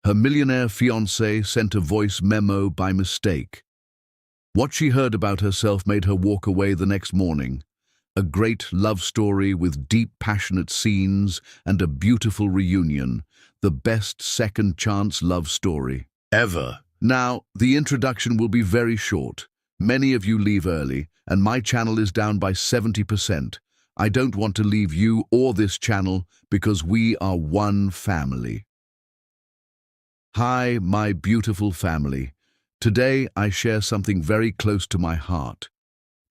Her millionaire fiancé sent a voice memo by mistake. What she heard about herself made her walk away the next morning. A great love story with deep, passionate scenes and a beautiful reunion. The best second chance love story ever. Now, the introduction will be very short. Many of you leave early, and my channel is down by 70%. I don't want to leave you or this channel because we are one family. Hi, my beautiful family. Today, I share something very close to my heart.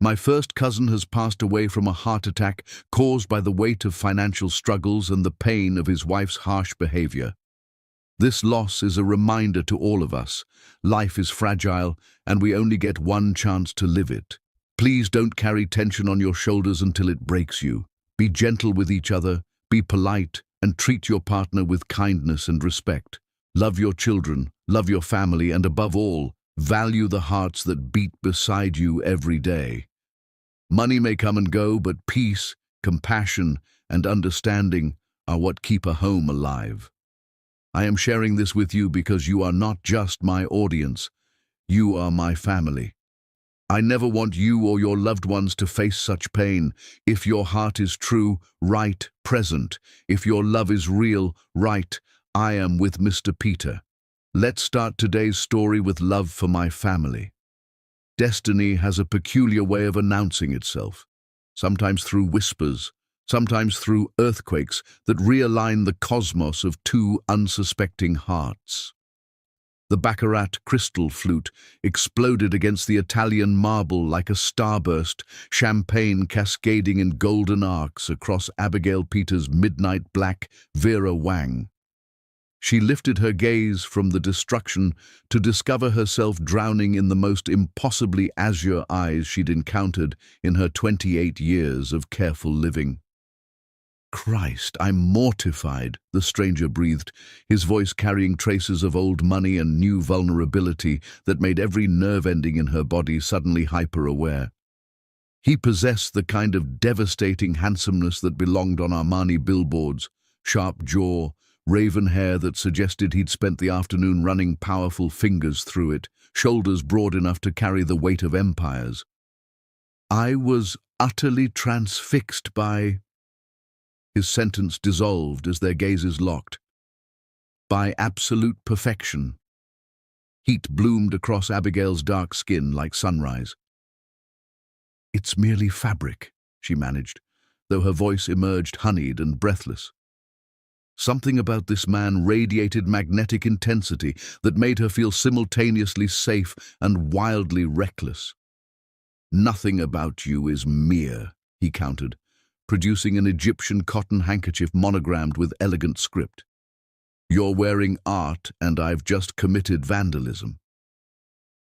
My first cousin has passed away from a heart attack caused by the weight of financial struggles and the pain of his wife's harsh behavior. This loss is a reminder to all of us. Life is fragile, and we only get one chance to live it. Please don't carry tension on your shoulders until it breaks you. Be gentle with each other, be polite, and treat your partner with kindness and respect. Love your children, love your family, and above all, value the hearts that beat beside you every day. Money may come and go, but peace, compassion, and understanding are what keep a home alive. I am sharing this with you because you are not just my audience. You are my family. I never want you or your loved ones to face such pain. If your heart is true, right, present. If your love is real, right, I am with Mr. Peter. Let's start today's story with love for my family. Destiny has a peculiar way of announcing itself, sometimes through whispers, sometimes through earthquakes that realign the cosmos of two unsuspecting hearts. The Baccarat crystal flute exploded against the Italian marble like a starburst, champagne cascading in golden arcs across Abigail Peters' midnight black Vera Wang. She lifted her gaze from the destruction to discover herself drowning in the most impossibly azure eyes she'd encountered in her 28 years of careful living. "Christ, I'm mortified," the stranger breathed, his voice carrying traces of old money and new vulnerability that made every nerve ending in her body suddenly hyper-aware. He possessed the kind of devastating handsomeness that belonged on Armani billboards, sharp jaw, raven hair that suggested he'd spent the afternoon running powerful fingers through it, shoulders broad enough to carry the weight of empires. I was utterly transfixed by... His sentence dissolved as their gazes locked. By absolute perfection. Heat bloomed across Abigail's dark skin like sunrise. "It's merely fabric," she managed, though her voice emerged honeyed and breathless. Something about this man radiated magnetic intensity that made her feel simultaneously safe and wildly reckless. "Nothing about you is mere," he countered, producing an Egyptian cotton handkerchief monogrammed with elegant script. "You're wearing art, and I've just committed vandalism."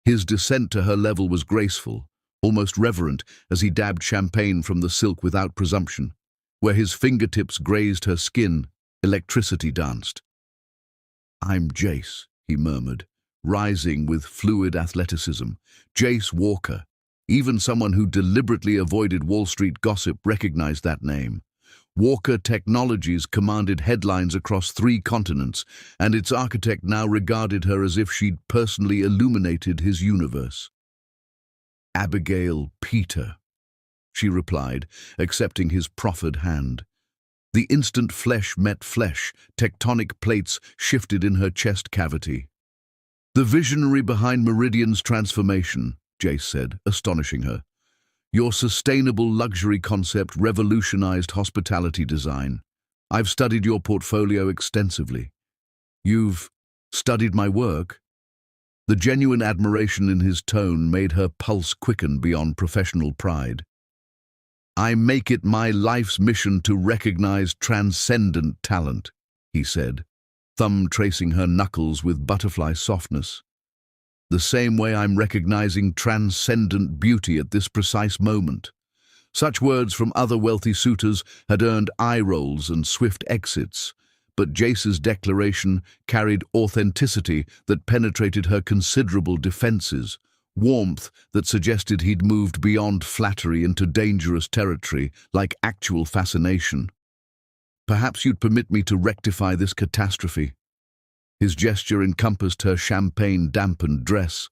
His descent to her level was graceful, almost reverent, as he dabbed champagne from the silk without presumption. Where his fingertips grazed her skin, electricity danced. "I'm Jace," he murmured, rising with fluid athleticism. "Jace Walker." Even someone who deliberately avoided Wall Street gossip recognized that name. Walker Technologies commanded headlines across 3 continents, and its architect now regarded her as if she'd personally illuminated his universe. "Abigail Peter," she replied, accepting his proffered hand. The instant flesh met flesh, tectonic plates shifted in her chest cavity. "The visionary behind Meridian's transformation," Jace said, astonishing her. "Your sustainable luxury concept revolutionized hospitality design. I've studied your portfolio extensively." "You've studied my work?" The genuine admiration in his tone made her pulse quicken beyond professional pride. "I make it my life's mission to recognize transcendent talent," he said, thumb tracing her knuckles with butterfly softness. "The same way I'm recognizing transcendent beauty at this precise moment." Such words from other wealthy suitors had earned eye rolls and swift exits, but Jace's declaration carried authenticity that penetrated her considerable defenses, warmth that suggested he'd moved beyond flattery into dangerous territory, like actual fascination. "Perhaps you'd permit me to rectify this catastrophe." His gesture encompassed her champagne-dampened dress.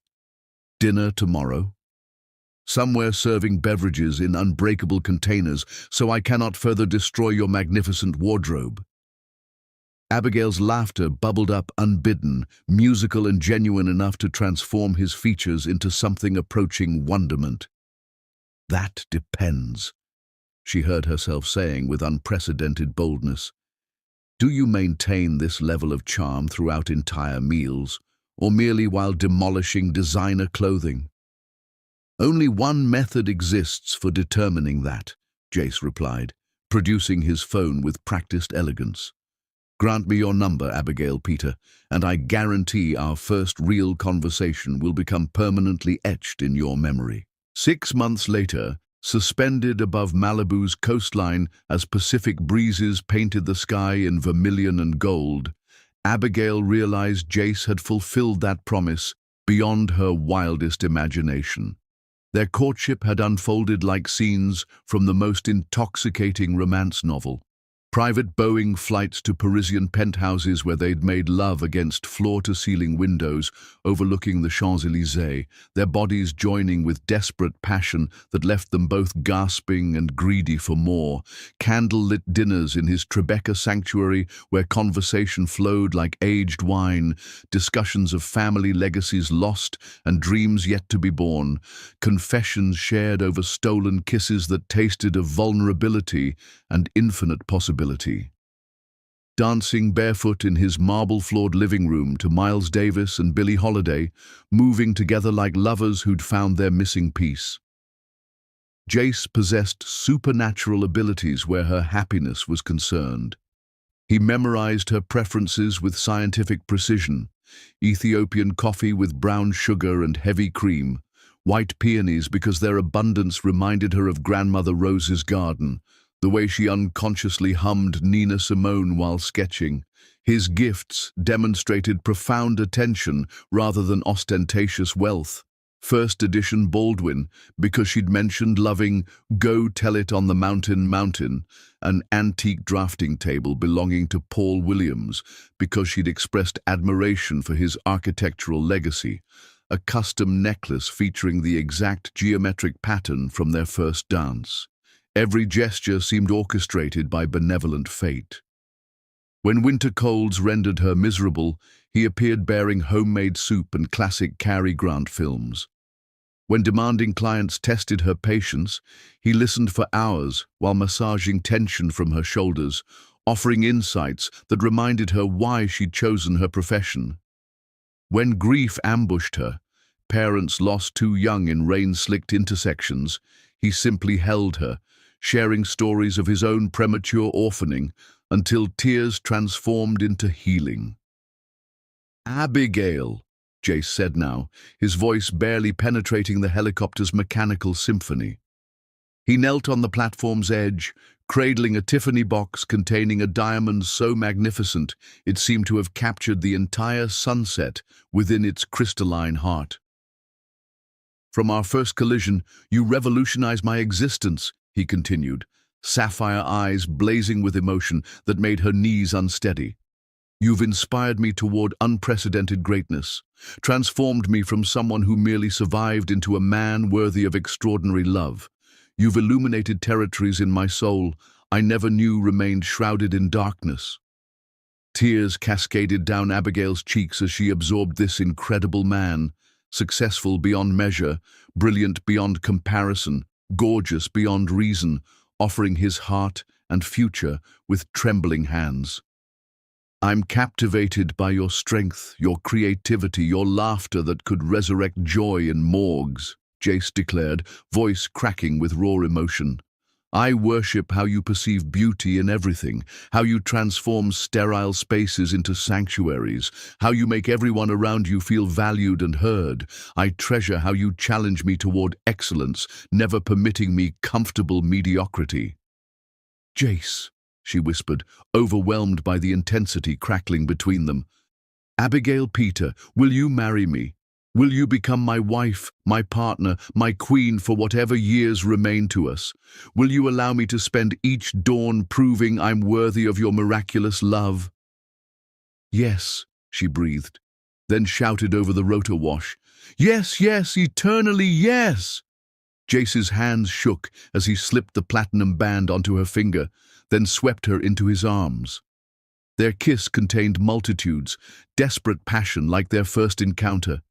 Dinner tomorrow? Somewhere serving beverages in unbreakable containers, so I cannot further destroy your magnificent wardrobe. Abigail's laughter bubbled up unbidden, musical and genuine enough to transform his features into something approaching wonderment. That depends, she heard herself saying with unprecedented boldness. Do you maintain this level of charm throughout entire meals, or merely while demolishing designer clothing? Only one method exists for determining that, Jace replied, producing his phone with practiced elegance. Grant me your number, Abigail Peter, and I guarantee our first real conversation will become permanently etched in your memory. 6 months later, suspended above Malibu's coastline as Pacific breezes painted the sky in vermilion and gold, Abigail realized Jace had fulfilled that promise beyond her wildest imagination. Their courtship had unfolded like scenes from the most intoxicating romance novel. Private Boeing flights to Parisian penthouses where they'd made love against floor-to-ceiling windows overlooking the Champs-Élysées, their bodies joining with desperate passion that left them both gasping and greedy for more. Candlelit dinners in his Tribeca sanctuary where conversation flowed like aged wine, discussions of family legacies lost and dreams yet to be born, confessions shared over stolen kisses that tasted of vulnerability and infinite possibility. Dancing barefoot in his marble-floored living room to Miles Davis and Billie Holiday, moving together like lovers who'd found their missing piece. Jace possessed supernatural abilities where her happiness was concerned. He memorized her preferences with scientific precision: Ethiopian coffee with brown sugar and heavy cream, white peonies because their abundance reminded her of Grandmother Rose's garden, the way she unconsciously hummed Nina Simone while sketching. His gifts demonstrated profound attention rather than ostentatious wealth. First edition Baldwin, because she'd mentioned loving Go Tell It on the Mountain, an antique drafting table belonging to Paul Williams, because she'd expressed admiration for his architectural legacy, a custom necklace featuring the exact geometric pattern from their first dance. Every gesture seemed orchestrated by benevolent fate. When winter colds rendered her miserable, he appeared bearing homemade soup and classic Cary Grant films. When demanding clients tested her patience, he listened for hours while massaging tension from her shoulders, offering insights that reminded her why she'd chosen her profession. When grief ambushed her, parents lost too young in rain-slicked intersections, he simply held her, sharing stories of his own premature orphaning until tears transformed into healing. "Abigail," Jace said now, his voice barely penetrating the helicopter's mechanical symphony. He knelt on the platform's edge, cradling a Tiffany box containing a diamond so magnificent it seemed to have captured the entire sunset within its crystalline heart. "From our first collision, you revolutionized my existence," he continued, sapphire eyes blazing with emotion that made her knees unsteady. "You've inspired me toward unprecedented greatness, transformed me from someone who merely survived into a man worthy of extraordinary love. You've illuminated territories in my soul I never knew remained shrouded in darkness." Tears cascaded down Abigail's cheeks as she absorbed this incredible man, successful beyond measure, brilliant beyond comparison, gorgeous beyond reason, offering his heart and future with trembling hands. "I'm captivated by your strength, your creativity, your laughter that could resurrect joy in morgues," Jace declared, voice cracking with raw emotion. "I worship how you perceive beauty in everything, how you transform sterile spaces into sanctuaries, how you make everyone around you feel valued and heard. I treasure how you challenge me toward excellence, never permitting me comfortable mediocrity." "Jace," she whispered, overwhelmed by the intensity crackling between them. "Abigail Peter, will you marry me? Will you become my wife, my partner, my queen for whatever years remain to us? Will you allow me to spend each dawn proving I'm worthy of your miraculous love?" "Yes," she breathed, then shouted over the rotor wash, "Yes, yes, eternally yes!" Jace's hands shook as he slipped the platinum band onto her finger, then swept her into his arms. Their kiss contained multitudes, desperate passion like their first encounter,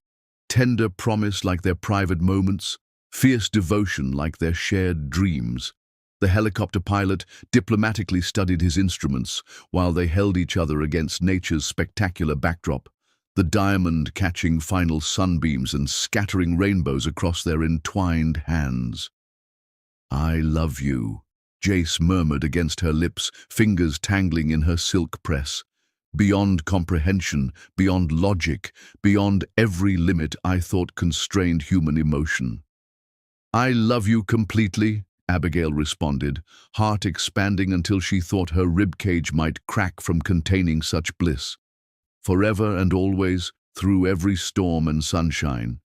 tender promise like their private moments, fierce devotion like their shared dreams. The helicopter pilot diplomatically studied his instruments while they held each other against nature's spectacular backdrop, the diamond catching final sunbeams and scattering rainbows across their entwined hands. "I love you," Jace murmured against her lips, fingers tangling in her silk press. "Beyond comprehension, beyond logic, beyond every limit I thought constrained human emotion." "I love you completely," Abigail responded, heart expanding until she thought her ribcage might crack from containing such bliss. "Forever and always, through every storm and sunshine."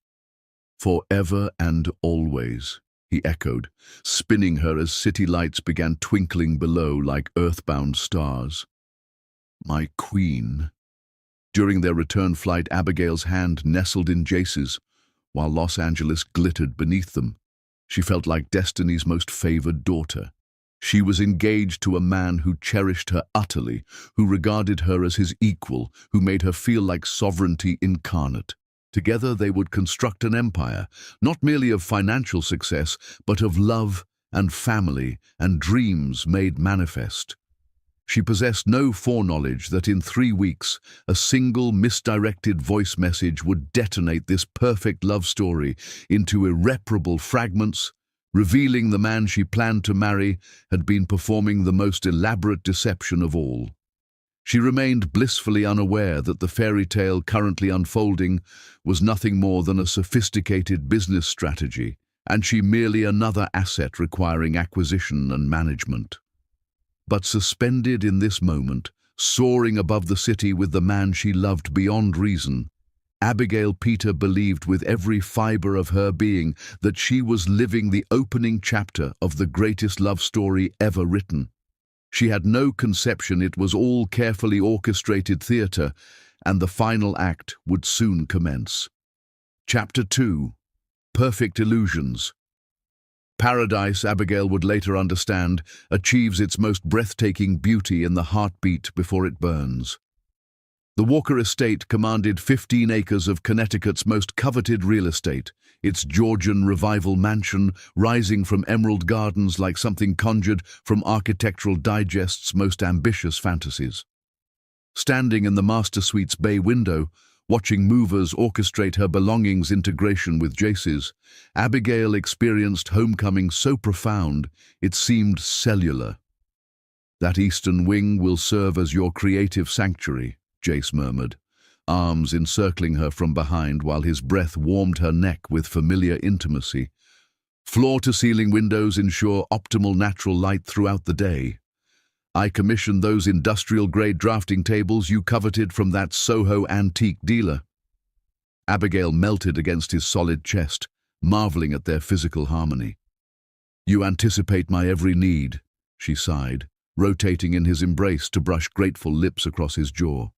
"Forever and always," he echoed, spinning her as city lights began twinkling below like earthbound stars. "My queen." During their return flight, Abigail's hand nestled in Jace's, while Los Angeles glittered beneath them. She felt like destiny's most favored daughter. She was engaged to a man who cherished her utterly, who regarded her as his equal, who made her feel like sovereignty incarnate. Together they would construct an empire, not merely of financial success, but of love and family and dreams made manifest. She possessed no foreknowledge that in 3 weeks, a single misdirected voice message would detonate this perfect love story into irreparable fragments, revealing the man she planned to marry had been performing the most elaborate deception of all. She remained blissfully unaware that the fairy tale currently unfolding was nothing more than a sophisticated business strategy, and she merely another asset requiring acquisition and management. But suspended in this moment, soaring above the city with the man she loved beyond reason, Abigail Peter believed with every fiber of her being that she was living the opening chapter of the greatest love story ever written. She had no conception it was all carefully orchestrated theater, and the final act would soon commence. Chapter 2. Perfect Illusions. Paradise, Abigail would later understand, achieves its most breathtaking beauty in the heartbeat before it burns. The Walker estate commanded 15 acres of Connecticut's most coveted real estate, its Georgian revival mansion rising from emerald gardens like something conjured from Architectural Digest's most ambitious fantasies. Standing in the master suite's bay window, watching movers orchestrate her belongings' integration with Jace's, Abigail experienced homecoming so profound it seemed cellular. "That eastern wing will serve as your creative sanctuary," Jace murmured, arms encircling her from behind while his breath warmed her neck with familiar intimacy. "Floor-to-ceiling windows ensure optimal natural light throughout the day. I commissioned those industrial-grade drafting tables you coveted from that Soho antique dealer." Abigail melted against his solid chest, marveling at their physical harmony. "You anticipate my every need," she sighed, rotating in his embrace to brush grateful lips across his jaw.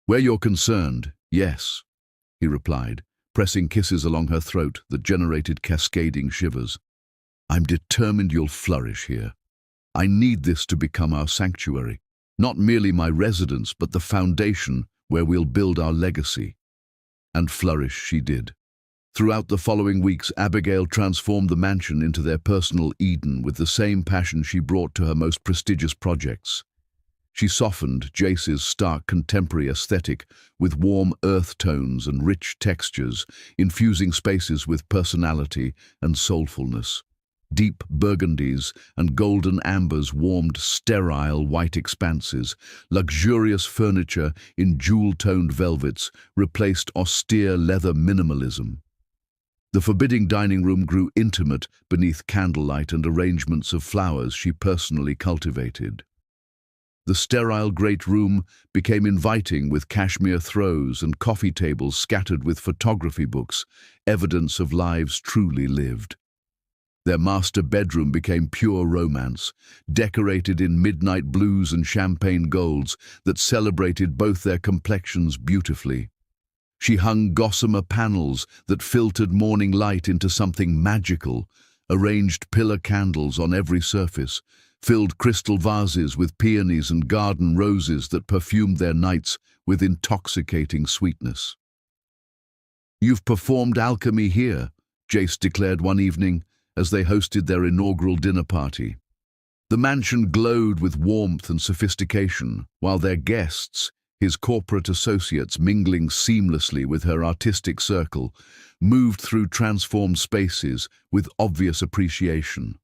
"Where you're concerned, yes," he replied, pressing kisses along her throat that generated cascading shivers. "I'm determined you'll flourish here. I need this to become our sanctuary, not merely my residence, but the foundation where we'll build our legacy." And flourish she did. Throughout the following weeks, Abigail transformed the mansion into their personal Eden with the same passion she brought to her most prestigious projects. She softened Jace's stark contemporary aesthetic with warm earth tones and rich textures, infusing spaces with personality and soulfulness. Deep burgundies and golden ambers warmed sterile white expanses. Luxurious furniture in jewel-toned velvets replaced austere leather minimalism. The forbidding dining room grew intimate beneath candlelight and arrangements of flowers she personally cultivated. The sterile great room became inviting with cashmere throws and coffee tables scattered with photography books, evidence of lives truly lived. Their master bedroom became pure romance, decorated in midnight blues and champagne golds that celebrated both their complexions beautifully. She hung gossamer panels that filtered morning light into something magical, arranged pillar candles on every surface, filled crystal vases with peonies and garden roses that perfumed their nights with intoxicating sweetness. "You've performed alchemy here," Jace declared one evening as they hosted their inaugural dinner party. The mansion glowed with warmth and sophistication, while their guests, his corporate associates mingling seamlessly with her artistic circle, moved through transformed spaces with obvious appreciation.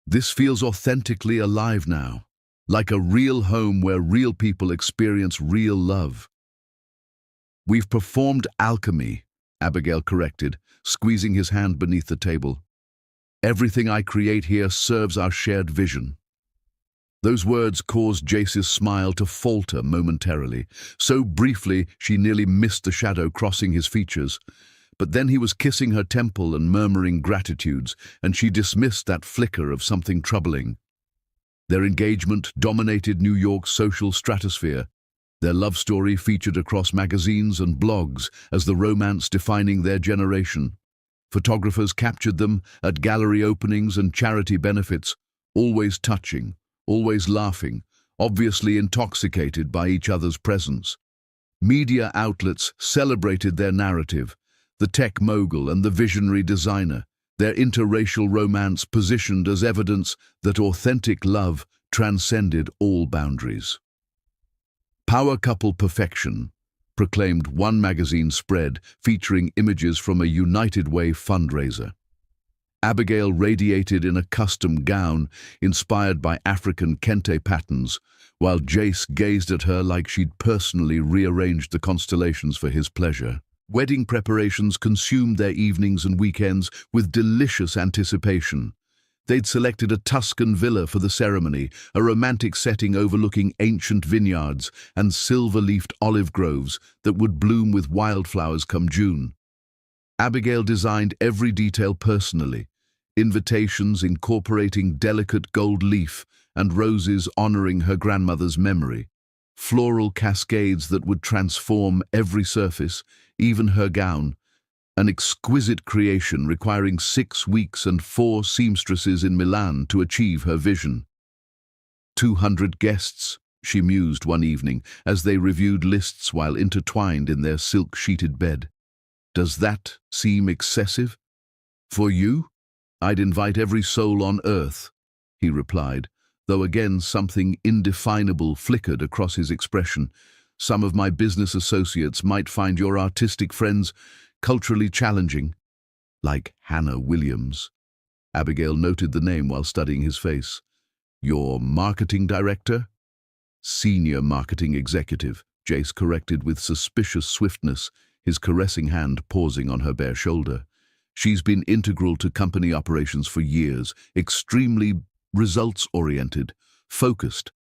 "This feels authentically alive now, like a real home where real people experience real love." "We've performed alchemy," Abigail corrected, squeezing his hand beneath the table. "Everything I create here serves our shared vision." Those words caused Jace's smile to falter momentarily, so briefly she nearly missed the shadow crossing his features. But then he was kissing her temple and murmuring gratitudes, and she dismissed that flicker of something troubling. Their engagement dominated New York's social stratosphere. Their love story featured across magazines and blogs as the romance defining their generation. Photographers captured them at gallery openings and charity benefits, always touching, always laughing, obviously intoxicated by each other's presence. Media outlets celebrated their narrative, the tech mogul and the visionary designer, their interracial romance positioned as evidence that authentic love transcended all boundaries. "Power couple perfection," proclaimed one magazine spread featuring images from a United Way fundraiser. Abigail radiated in a custom gown inspired by African kente patterns, while Jace gazed at her like she'd personally rearranged the constellations for his pleasure. Wedding preparations consumed their evenings and weekends with delicious anticipation. They'd selected a Tuscan villa for the ceremony, a romantic setting overlooking ancient vineyards and silver-leafed olive groves that would bloom with wildflowers come June. Abigail designed every detail personally, invitations incorporating delicate gold leaf and roses honoring her grandmother's memory, floral cascades that would transform every surface, even her gown, an exquisite creation requiring 6 weeks and 4 seamstresses in Milan to achieve her vision. 200 guests, she mused one evening as they reviewed lists while intertwined in their silk-sheeted bed. "Does that seem excessive?" "For you, I'd invite every soul on earth," he replied, though again something indefinable flickered across his expression. "Some of my business associates might find your artistic friends culturally challenging." "Like Hannah Williams." Abigail noted the name while studying his face. "Your marketing director?" "Senior marketing executive," Jace corrected with suspicious swiftness, his caressing hand pausing on her bare shoulder. "She's been integral to company operations for years, extremely results-oriented, focused."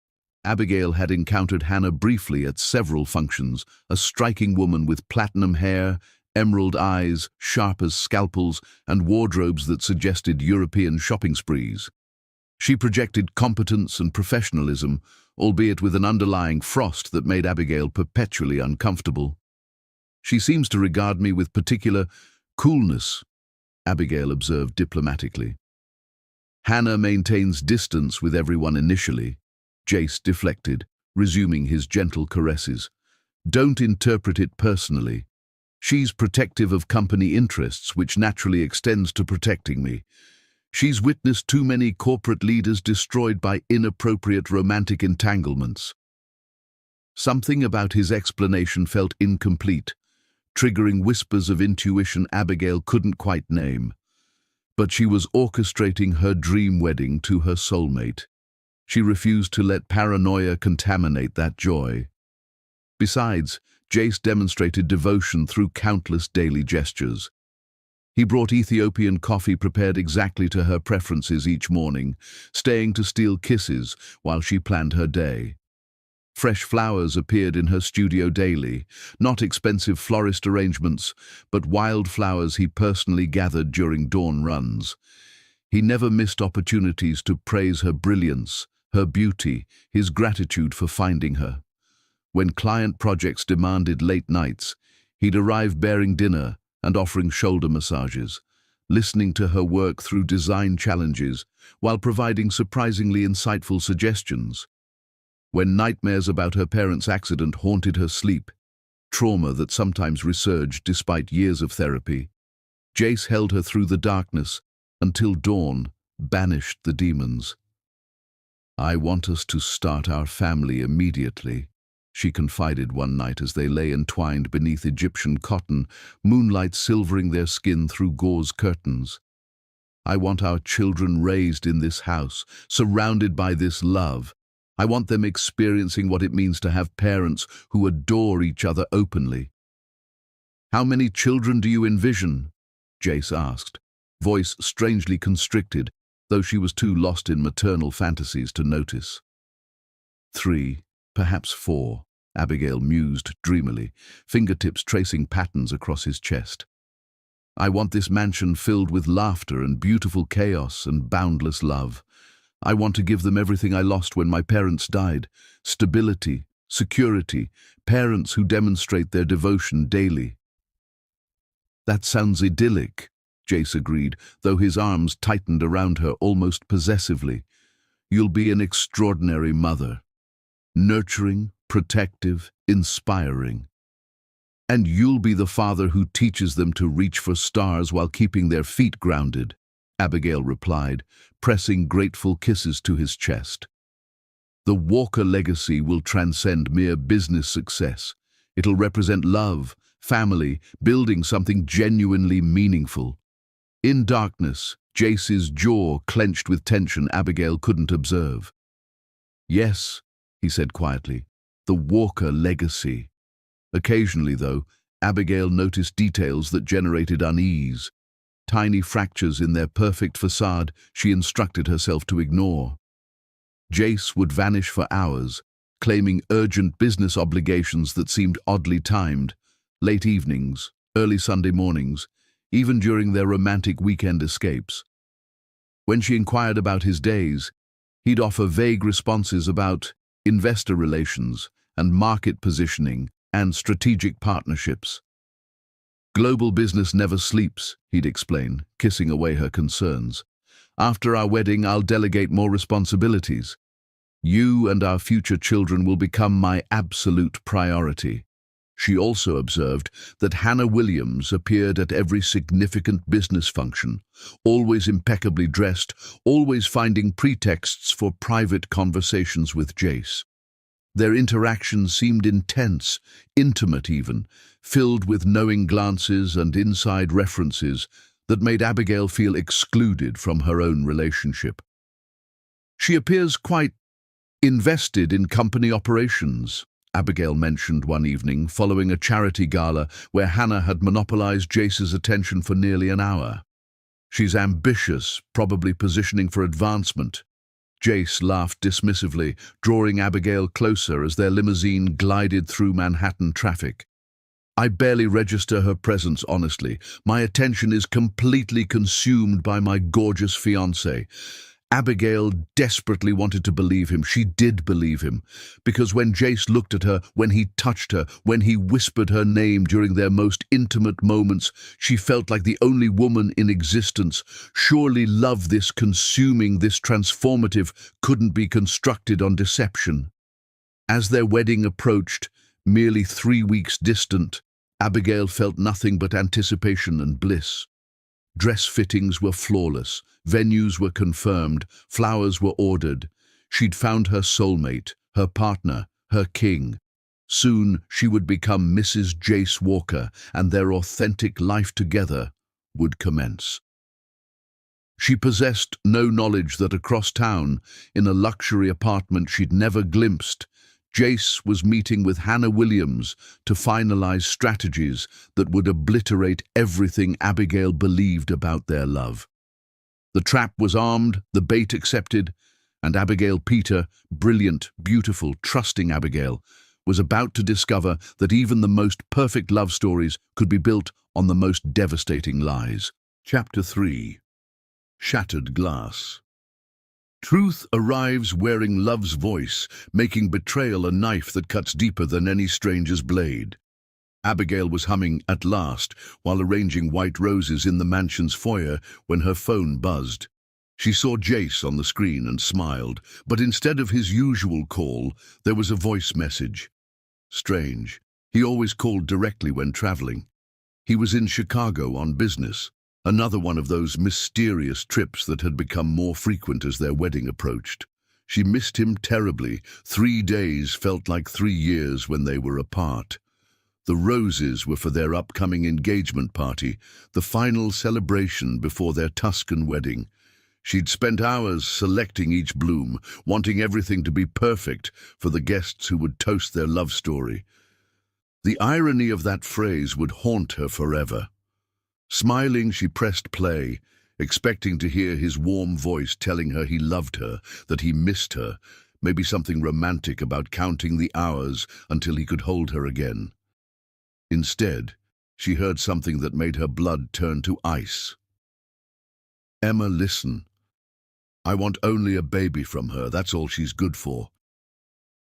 Abigail had encountered Hannah briefly at several functions, a striking woman with platinum hair, emerald eyes, sharp as scalpels, and wardrobes that suggested European shopping sprees. She projected competence and professionalism, albeit with an underlying frost that made Abigail perpetually uncomfortable. "She seems to regard me with particular coolness," Abigail observed diplomatically. "Hannah maintains distance with everyone initially," Jace deflected, resuming his gentle caresses. "Don't interpret it personally. She's protective of company interests, which naturally extends to protecting me. She's witnessed too many corporate leaders destroyed by inappropriate romantic entanglements." Something about his explanation felt incomplete, triggering whispers of intuition Abigail couldn't quite name. But she was orchestrating her dream wedding to her soulmate. She refused to let paranoia contaminate that joy. Besides, Jace demonstrated devotion through countless daily gestures. He brought Ethiopian coffee prepared exactly to her preferences each morning, staying to steal kisses while she planned her day. Fresh flowers appeared in her studio daily, not expensive florist arrangements, but wildflowers he personally gathered during dawn runs. He never missed opportunities to praise her brilliance, her beauty, his gratitude for finding her. When client projects demanded late nights, he'd arrive bearing dinner and offering shoulder massages, listening to her work through design challenges while providing surprisingly insightful suggestions. When nightmares about her parents' accident haunted her sleep, trauma that sometimes resurged despite years of therapy, Jace held her through the darkness until dawn banished the demons. "I want us to start our family immediately," she confided one night as they lay entwined beneath Egyptian cotton, moonlight silvering their skin through gauze curtains. "I want our children raised in this house, surrounded by this love. I want them experiencing what it means to have parents who adore each other openly." "How many children do you envision?" Jace asked, voice strangely constricted, though she was too lost in maternal fantasies to notice. "3, perhaps 4, Abigail mused dreamily, fingertips tracing patterns across his chest. "I want this mansion filled with laughter and beautiful chaos and boundless love. I want to give them everything I lost when my parents died: stability, security, parents who demonstrate their devotion daily." "That sounds idyllic," Jace agreed, though his arms tightened around her almost possessively. "You'll be an extraordinary mother. Nurturing, protective, inspiring. And you'll be the father who teaches them to reach for stars while keeping their feet grounded," Abigail replied, pressing grateful kisses to his chest. "The Walker legacy will transcend mere business success. It'll represent love, family, building something genuinely meaningful." In darkness, Jace's jaw clenched with tension Abigail couldn't observe. "Yes," he said quietly, "the Walker legacy." Occasionally, though, Abigail noticed details that generated unease. Tiny fractures in their perfect facade she instructed herself to ignore. Jace would vanish for hours, claiming urgent business obligations that seemed oddly timed, late evenings, early Sunday mornings, even during their romantic weekend escapes. When she inquired about his days, he'd offer vague responses about investor relations and market positioning and strategic partnerships. "Global business never sleeps," he'd explain, kissing away her concerns. "After our wedding, I'll delegate more responsibilities. You and our future children will become my absolute priority." She also observed that Hannah Williams appeared at every significant business function, always impeccably dressed, always finding pretexts for private conversations with Jace. Their interactions seemed intense, intimate even, filled with knowing glances and inside references that made Abigail feel excluded from her own relationship. "She appears quite invested in company operations," Abigail mentioned one evening following a charity gala where Hannah had monopolized Jace's attention for nearly an hour. "She's ambitious, probably positioning for advancement." Jace laughed dismissively, drawing Abigail closer as their limousine glided through Manhattan traffic. "I barely register her presence, honestly. My attention is completely consumed by my gorgeous fiancé." Abigail desperately wanted to believe him. She did believe him, because when Jace looked at her, when he touched her, when he whispered her name during their most intimate moments, she felt like the only woman in existence. Surely love this consuming, this transformative, couldn't be constructed on deception. As their wedding approached, merely 3 weeks distant, Abigail felt nothing but anticipation and bliss. Dress fittings were flawless, venues were confirmed, flowers were ordered. She'd found her soulmate, her partner, her king. Soon she would become Mrs. Jace Walker, and their authentic life together would commence. She possessed no knowledge that across town, in a luxury apartment she'd never glimpsed, Jace was meeting with Hannah Williams to finalize strategies that would obliterate everything Abigail believed about their love. The trap was armed, the bait accepted, and Abigail Peter, brilliant, beautiful, trusting Abigail, was about to discover that even the most perfect love stories could be built on the most devastating lies. Chapter 3. shattered glass. Truth arrives wearing love's voice, making betrayal a knife that cuts deeper than any stranger's blade. Abigail was humming "At Last" while arranging white roses in the mansion's foyer when her phone buzzed. She saw Jace on the screen and smiled, but instead of his usual call, there was a voice message. Strange. He always called directly when traveling. He was in Chicago on business, another one of those mysterious trips that had become more frequent as their wedding approached. She missed him terribly. 3 days felt like 3 years when they were apart. The roses were for their upcoming engagement party, the final celebration before their Tuscan wedding. She'd spent hours selecting each bloom, wanting everything to be perfect for the guests who would toast their love story. The irony of that phrase would haunt her forever. Smiling, she pressed play, expecting to hear his warm voice telling her he loved her, that he missed her, maybe something romantic about counting the hours until he could hold her again. Instead, she heard something that made her blood turn to ice. "Emma, listen. I want only a baby from her, that's all she's good for."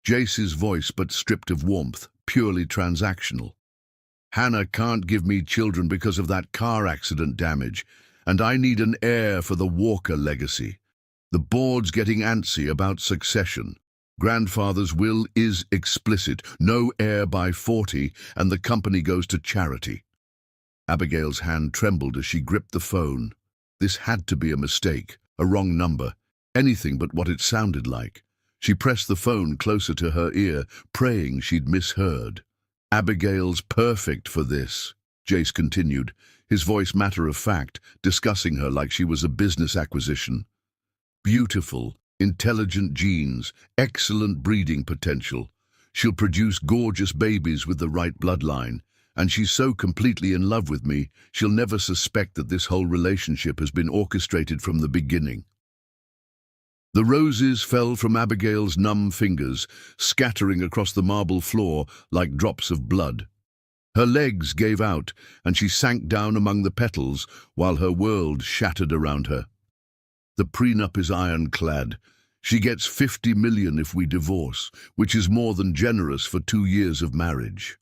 Jace's voice, but stripped of warmth, purely transactional. "Hannah can't give me children because of that car accident damage, and I need an heir for the Walker legacy. The board's getting antsy about succession. Grandfather's will is explicit, no heir by 40, and the company goes to charity." Abigail's hand trembled as she gripped the phone. This had to be a mistake, a wrong number, anything but what it sounded like. She pressed the phone closer to her ear, praying she'd misheard. "Abigail's perfect for this," Jace continued, his voice matter-of-fact, discussing her like she was a business acquisition. "Beautiful, intelligent genes, excellent breeding potential. She'll produce gorgeous babies with the right bloodline, and she's so completely in love with me, she'll never suspect that this whole relationship has been orchestrated from the beginning." The roses fell from Abigail's numb fingers, scattering across the marble floor like drops of blood. Her legs gave out, and she sank down among the petals while her world shattered around her. "The prenup is ironclad. She gets 50 million if we divorce, which is more than generous for 2 years of marriage.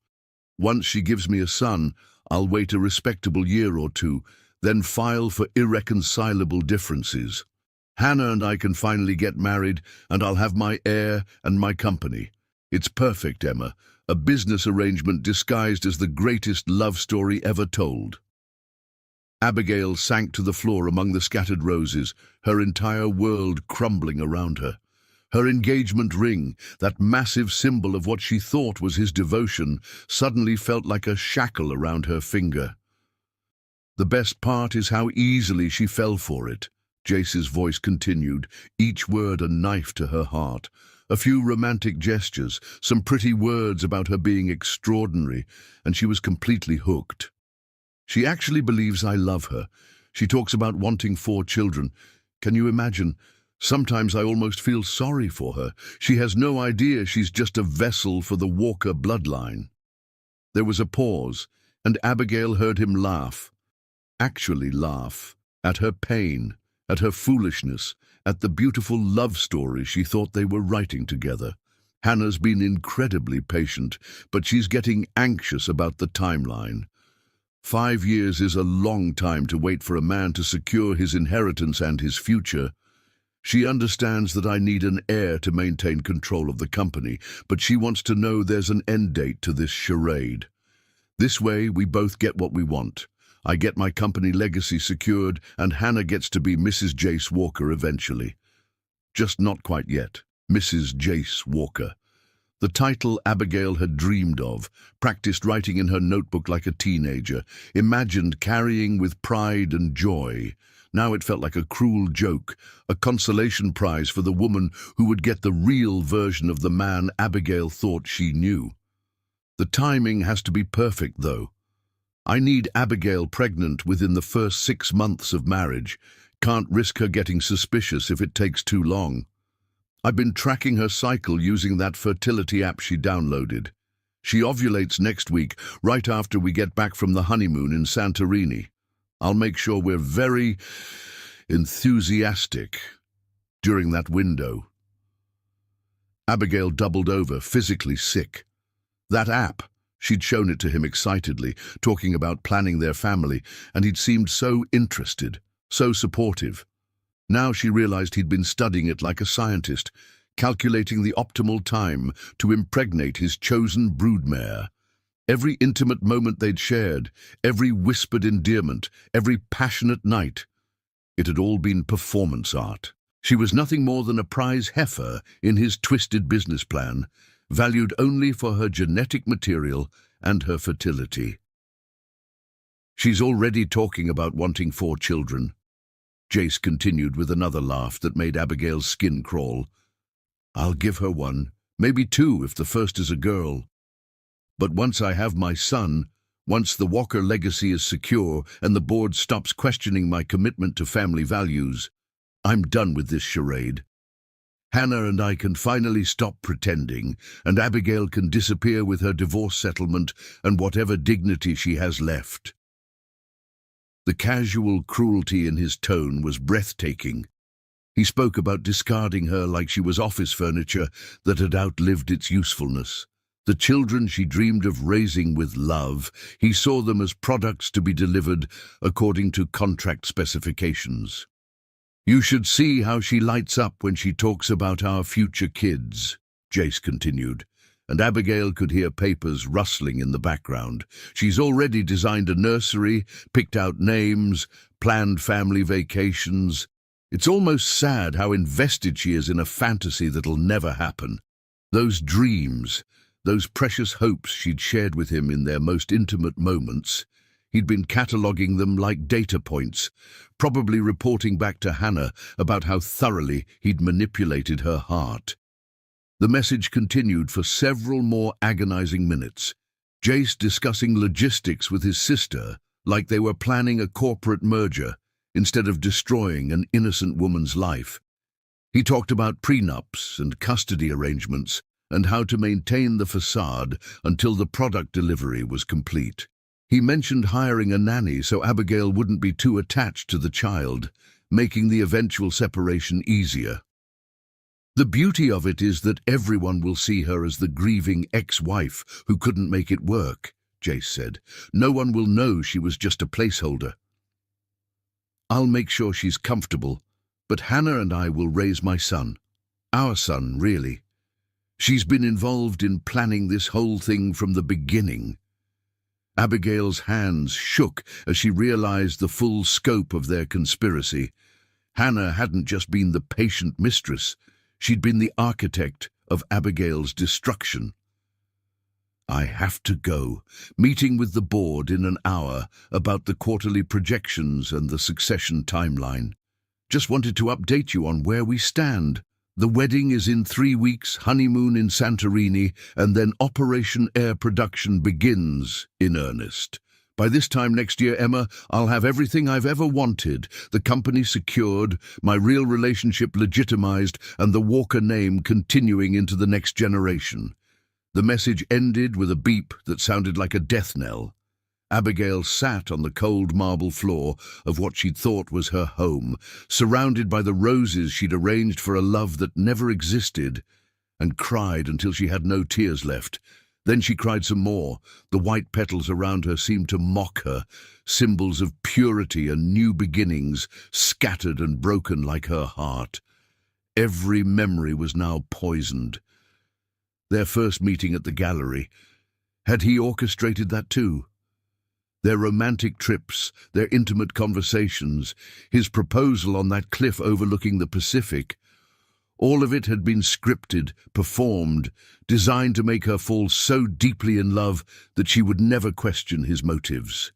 Once she gives me a son, I'll wait a respectable year or 2, then file for irreconcilable differences. Hannah and I can finally get married, and I'll have my heir and my company. It's perfect, Emma, a business arrangement disguised as the greatest love story ever told." Abigail sank to the floor among the scattered roses, her entire world crumbling around her. Her engagement ring, that massive symbol of what she thought was his devotion, suddenly felt like a shackle around her finger. "The best part is how easily she fell for it," Jace's voice continued, each word a knife to her heart. A few romantic gestures, some pretty words about her being extraordinary, and she was completely hooked. "She actually believes I love her. She talks about wanting 4 children. Can you imagine? Sometimes I almost feel sorry for her. She has no idea she's just a vessel for the Walker bloodline." There was a pause, and Abigail heard him laugh. Actually laugh. At her pain, at her foolishness, at the beautiful love story she thought they were writing together. Hannah's been incredibly patient, but she's getting anxious about the timeline. 5 years is a long time to wait for a man to secure his inheritance and his future. She understands that I need an heir to maintain control of the company, but she wants to know there's an end date to this charade. This way, we both get what we want. I get my company legacy secured, and Hannah gets to be Mrs. Jace Walker eventually. Just not quite yet. Mrs. Jace Walker. The title Abigail had dreamed of, practiced writing in her notebook like a teenager, imagined carrying with pride and joy. Now it felt like a cruel joke, a consolation prize for the woman who would get the real version of the man Abigail thought she knew. The timing has to be perfect, though. I need Abigail pregnant within the first 6 months of marriage. Can't risk her getting suspicious if it takes too long. I've been tracking her cycle using that fertility app she downloaded. She ovulates next week, right after we get back from the honeymoon in Santorini. I'll make sure we're very enthusiastic during that window. Abigail doubled over, physically sick. That app, she'd shown it to him excitedly, talking about planning their family, and he'd seemed so interested, so supportive. Now she realized he'd been studying it like a scientist, calculating the optimal time to impregnate his chosen broodmare. Every intimate moment they'd shared, every whispered endearment, every passionate night, it had all been performance art. She was nothing more than a prize heifer in his twisted business plan, valued only for her genetic material and her fertility. She's already talking about wanting 4 children. Jace continued with another laugh that made Abigail's skin crawl. I'll give her 1, maybe 2 if the first is a girl. But once I have my son, once the Walker legacy is secure and the board stops questioning my commitment to family values, I'm done with this charade. Hannah and I can finally stop pretending, and Abigail can disappear with her divorce settlement and whatever dignity she has left. The casual cruelty in his tone was breathtaking. He spoke about discarding her like she was office furniture that had outlived its usefulness. The children she dreamed of raising with love, he saw them as products to be delivered according to contract specifications. You should see how she lights up when she talks about our future kids, Jace continued, and Abigail could hear papers rustling in the background. She's already designed a nursery, picked out names, planned family vacations. It's almost sad how invested she is in a fantasy that'll never happen. Those dreams, those precious hopes she'd shared with him in their most intimate moments, he'd been cataloguing them like data points, probably reporting back to Hannah about how thoroughly he'd manipulated her heart. The message continued for several more agonizing minutes, Jace discussing logistics with his sister like they were planning a corporate merger instead of destroying an innocent woman's life. He talked about prenups and custody arrangements and how to maintain the facade until the product delivery was complete. He mentioned hiring a nanny so Abigail wouldn't be too attached to the child, making the eventual separation easier. The beauty of it is that everyone will see her as the grieving ex-wife who couldn't make it work, Jace said. No one will know she was just a placeholder. I'll make sure she's comfortable, but Hannah and I will raise my son. Our son, really. She's been involved in planning this whole thing from the beginning. Abigail's hands shook as she realized the full scope of their conspiracy. Hannah hadn't just been the patient mistress, she'd been the architect of Abigail's destruction. I have to go. Meeting with the board in an hour about the quarterly projections and the succession timeline. Just wanted to update you on where we stand. The wedding is in 3 weeks, honeymoon in Santorini, and then Operation Air production begins in earnest. By this time next year, Emma, I'll have everything I've ever wanted, the company secured, my real relationship legitimized, and the Walker name continuing into the next generation. The message ended with a beep that sounded like a death knell. Abigail sat on the cold marble floor of what she'd thought was her home, surrounded by the roses she'd arranged for a love that never existed, and cried until she had no tears left. Then she cried some more. The white petals around her seemed to mock her, symbols of purity and new beginnings, scattered and broken like her heart. Every memory was now poisoned. Their first meeting at the gallery. Had he orchestrated that too? Their romantic trips, their intimate conversations, his proposal on that cliff overlooking the Pacific. All of it had been scripted, performed, designed to make her fall so deeply in love that she would never question his motives.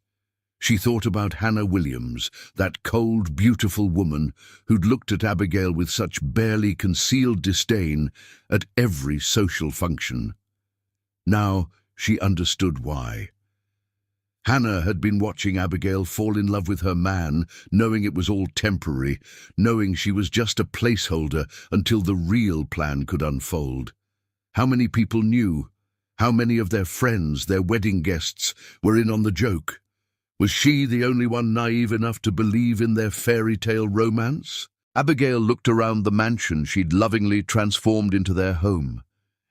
She thought about Hannah Williams, that cold, beautiful woman who'd looked at Abigail with such barely concealed disdain at every social function. Now she understood why. Hannah had been watching Abigail fall in love with her man, knowing it was all temporary, knowing she was just a placeholder until the real plan could unfold. How many people knew? How many of their friends, their wedding guests, were in on the joke? Was she the only one naive enough to believe in their fairy tale romance? Abigail looked around the mansion she'd lovingly transformed into their home.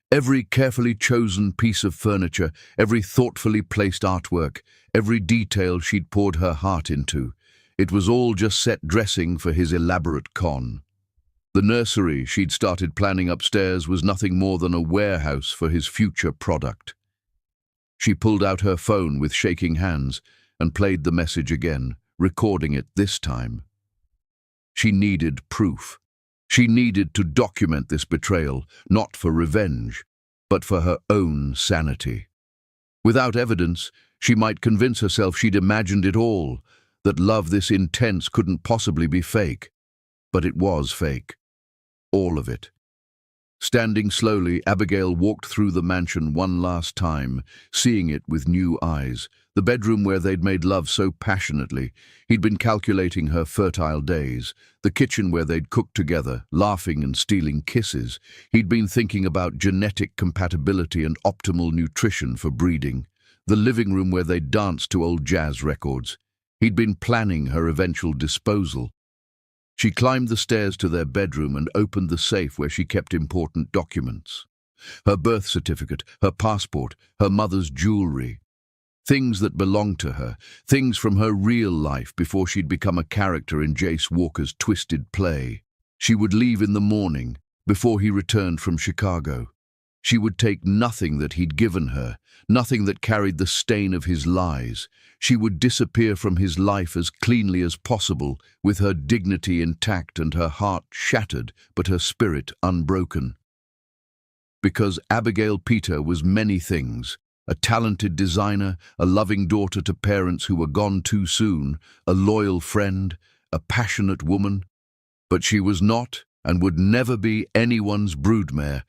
Every carefully chosen piece of furniture, every thoughtfully placed artwork, every detail she'd poured her heart into. It was all just set dressing for his elaborate con. The nursery she'd started planning upstairs was nothing more than a warehouse for his future product. She pulled out her phone with shaking hands and played the message again, recording it this time. She needed proof. She needed to document this betrayal, not for revenge, but for her own sanity. Without evidence, she might convince herself she'd imagined it all, that love this intense couldn't possibly be fake. But it was fake. All of it. Standing slowly, Abigail walked through the mansion one last time, seeing it with new eyes. The bedroom where they'd made love so passionately. He'd been calculating her fertile days. The kitchen where they'd cooked together, laughing and stealing kisses. He'd been thinking about genetic compatibility and optimal nutrition for breeding. The living room where they'd danced to old jazz records. He'd been planning her eventual disposal. She climbed the stairs to their bedroom and opened the safe where she kept important documents. Her birth certificate, her passport, her mother's jewelry. Things that belonged to her, things from her real life before she'd become a character in Jace Walker's twisted play. She would leave in the morning, before he returned from Chicago. She would take nothing that he'd given her, nothing that carried the stain of his lies. She would disappear from his life as cleanly as possible, with her dignity intact and her heart shattered, but her spirit unbroken. Because Abigail Peter was many things: a talented designer, a loving daughter to parents who were gone too soon, a loyal friend, a passionate woman. But she was not, and would never be, anyone's broodmare.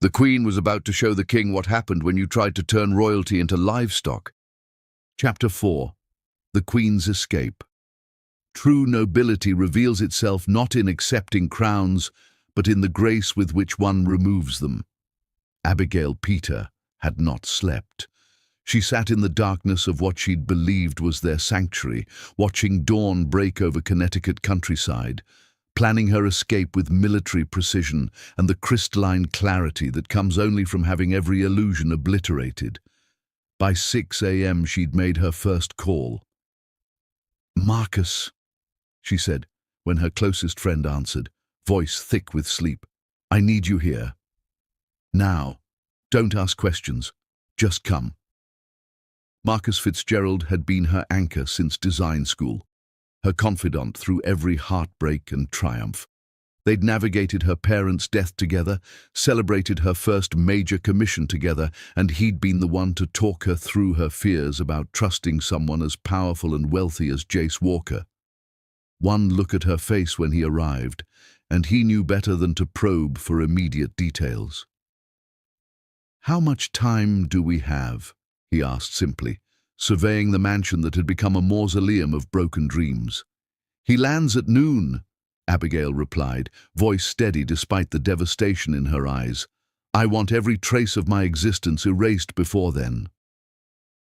The Queen was about to show the King what happened when you tried to turn royalty into livestock. Chapter 4. The Queen's Escape. True nobility reveals itself not in accepting crowns, but in the grace with which one removes them. Abigail Peter had not slept. She sat in the darkness of what she'd believed was their sanctuary, watching dawn break over Connecticut countryside, planning her escape with military precision and the crystalline clarity that comes only from having every illusion obliterated. By 6 a.m. she'd made her first call. "Marcus," she said, when her closest friend answered, voice thick with sleep. "I need you here. Now. Don't ask questions. Just come." Marcus Fitzgerald had been her anchor since design school, her confidant through every heartbreak and triumph. They'd navigated her parents' death together, celebrated her first major commission together, and he'd been the one to talk her through her fears about trusting someone as powerful and wealthy as Jace Walker. One look at her face when he arrived, and he knew better than to probe for immediate details. "How much time do we have?" he asked simply, surveying the mansion that had become a mausoleum of broken dreams. "He lands at noon," Abigail replied, voice steady despite the devastation in her eyes. "I want every trace of my existence erased before then."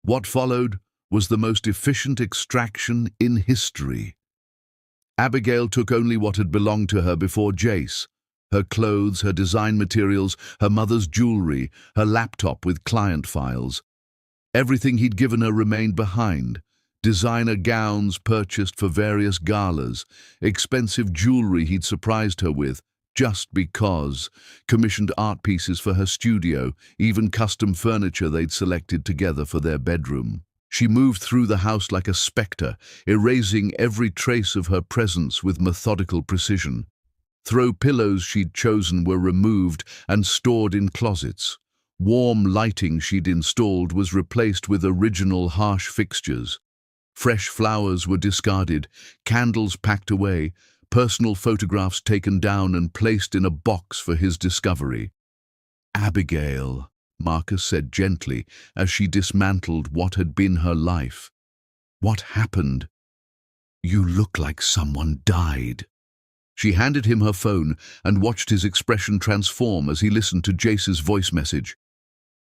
What followed was the most efficient extraction in history. Abigail took only what had belonged to her before Jace: her clothes, her design materials, her mother's jewelry, her laptop with client files. Everything he'd given her remained behind. Designer gowns purchased for various galas, expensive jewelry he'd surprised her with, just because, commissioned art pieces for her studio, even custom furniture they'd selected together for their bedroom. She moved through the house like a spectre, erasing every trace of her presence with methodical precision. Throw pillows she'd chosen were removed and stored in closets. Warm lighting she'd installed was replaced with original harsh fixtures. Fresh flowers were discarded, candles packed away, personal photographs taken down and placed in a box for his discovery. "Abigail," Marcus said gently as she dismantled what had been her life. "What happened? You look like someone died." She handed him her phone and watched his expression transform as he listened to Jace's voice message.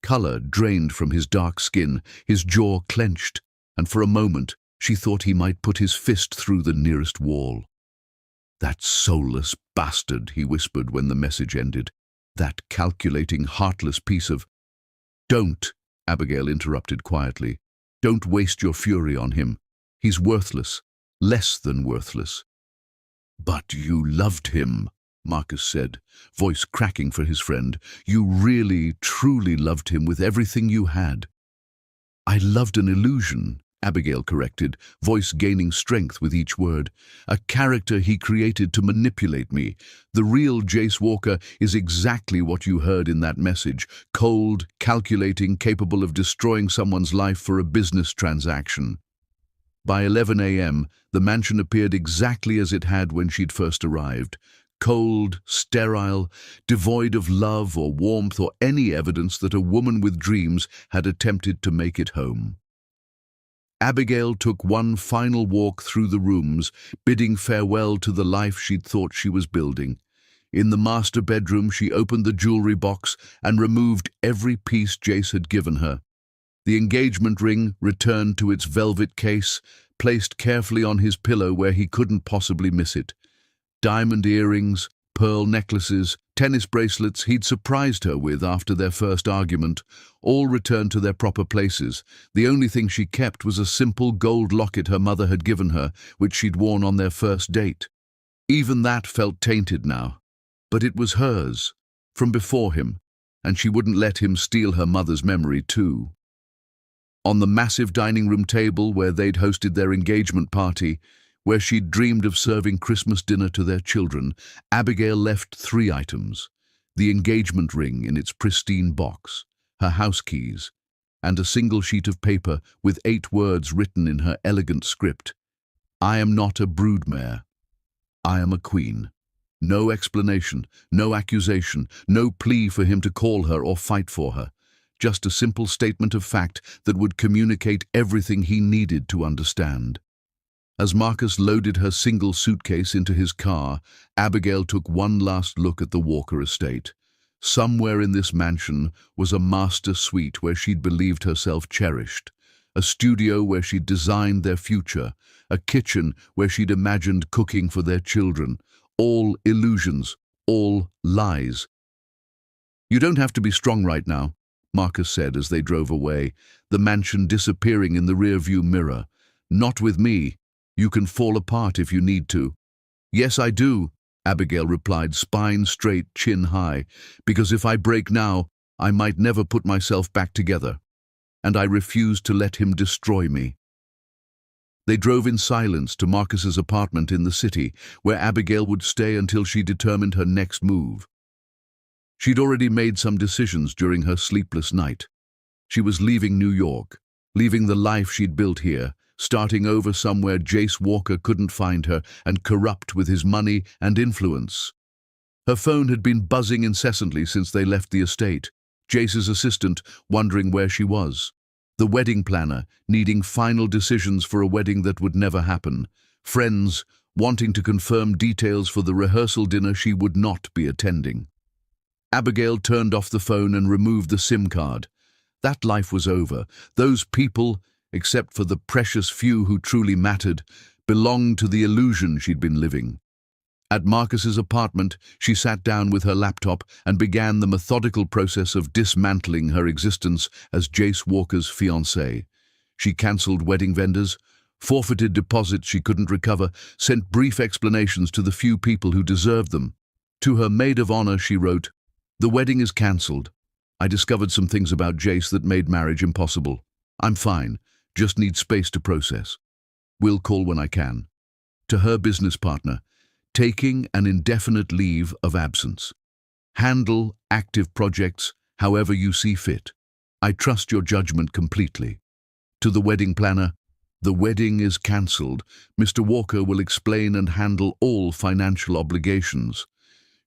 Color drained from his dark skin, his jaw clenched, and for a moment, She thought he might put his fist through the nearest wall. "That soulless bastard," he whispered when the message ended. "That calculating, heartless piece of—" "Don't," Abigail interrupted quietly. "Don't waste your fury on him. He's worthless, less than worthless." "But you loved him," Marcus said, voice cracking for his friend. "You really, truly loved him with everything you had." "I loved an illusion," Abigail corrected, voice gaining strength with each word. "A character he created to manipulate me. The real Jace Walker is exactly what you heard in that message. Cold, calculating, capable of destroying someone's life for a business transaction." By 11 a.m., the mansion appeared exactly as it had when she'd first arrived. Cold, sterile, devoid of love or warmth or any evidence that a woman with dreams had attempted to make it home. Abigail took one final walk through the rooms, bidding farewell to the life she'd thought she was building. In the master bedroom, she opened the jewelry box and removed every piece Jace had given her. The engagement ring returned to its velvet case, placed carefully on his pillow where he couldn't possibly miss it. Diamond earrings, pearl necklaces, tennis bracelets he'd surprised her with after their first argument, all returned to their proper places. The only thing she kept was a simple gold locket her mother had given her, which she'd worn on their first date. Even that felt tainted now. But it was hers, from before him, and she wouldn't let him steal her mother's memory too. On the massive dining room table where they'd hosted their engagement party, where she'd dreamed of serving Christmas dinner to their children, Abigail left 3 items: the engagement ring in its pristine box, her house keys, and a single sheet of paper with 8 words written in her elegant script. "I am not a broodmare. I am a queen." No explanation, no accusation, no plea for him to call her or fight for her. Just a simple statement of fact that would communicate everything he needed to understand. As Marcus loaded her single suitcase into his car, Abigail took one last look at the Walker estate. Somewhere in this mansion was a master suite where she'd believed herself cherished, a studio where she'd designed their future, a kitchen where she'd imagined cooking for their children. All illusions, all lies. "You don't have to be strong right now," Marcus said as they drove away, the mansion disappearing in the rearview mirror. "Not with me. You can fall apart if you need to." "Yes, I do," Abigail replied, spine straight, chin high, "because if I break now, I might never put myself back together. And I refuse to let him destroy me." They drove in silence to Marcus's apartment in the city, where Abigail would stay until she determined her next move. She'd already made some decisions during her sleepless night. She was leaving New York, leaving the life she'd built here, starting over somewhere Jace Walker couldn't find her and corrupt with his money and influence. Her phone had been buzzing incessantly since they left the estate, Jace's assistant wondering where she was, the wedding planner needing final decisions for a wedding that would never happen, friends wanting to confirm details for the rehearsal dinner she would not be attending. Abigail turned off the phone and removed the SIM card. That life was over. Those people, except for the precious few who truly mattered, belonged to the illusion she'd been living. At Marcus's apartment, she sat down with her laptop and began the methodical process of dismantling her existence as Jace Walker's fiancé. She cancelled wedding vendors, forfeited deposits she couldn't recover, sent brief explanations to the few people who deserved them. To her maid of honor, she wrote, "The wedding is cancelled. I discovered some things about Jace that made marriage impossible. I'm fine, just need space to process. Will call when I can." To her business partner, taking an indefinite leave of absence. "Handle active projects however you see fit. I trust your judgment completely." To the wedding planner, "The wedding is cancelled. Mr. Walker will explain and handle all financial obligations."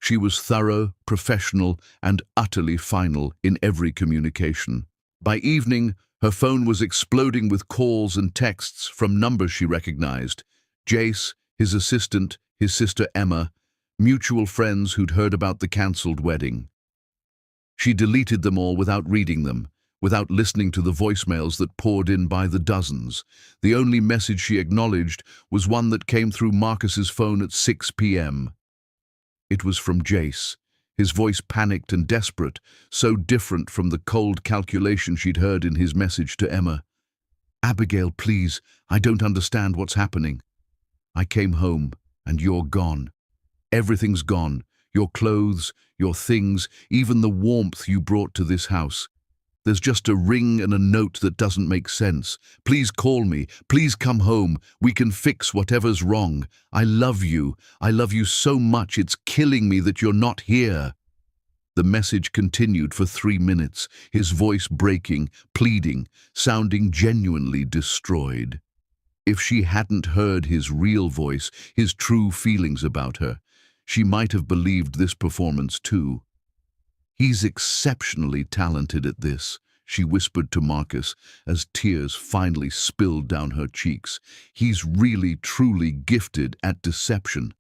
She was thorough, professional, and utterly final in every communication. By evening, her phone was exploding with calls and texts from numbers she recognized. Jace, his assistant, his sister Emma, mutual friends who'd heard about the cancelled wedding. She deleted them all without reading them, without listening to the voicemails that poured in by the dozens. The only message she acknowledged was one that came through Marcus's phone at 6 p.m. It was from Jace, his voice panicked and desperate, so different from the cold calculation she'd heard in his message to Emma. "Abigail, please, I don't understand what's happening. I came home, and you're gone. Everything's gone. Your clothes, your things, even the warmth you brought to this house. There's just a ring and a note that doesn't make sense. Please call me. Please come home. We can fix whatever's wrong. I love you. I love you so much. It's killing me that you're not here." The message continued for 3 minutes, his voice breaking, pleading, sounding genuinely destroyed. If she hadn't heard his real voice, his true feelings about her, she might have believed this performance too. "He's exceptionally talented at this," she whispered to Marcus as tears finally spilled down her cheeks. "He's really, truly gifted at deception."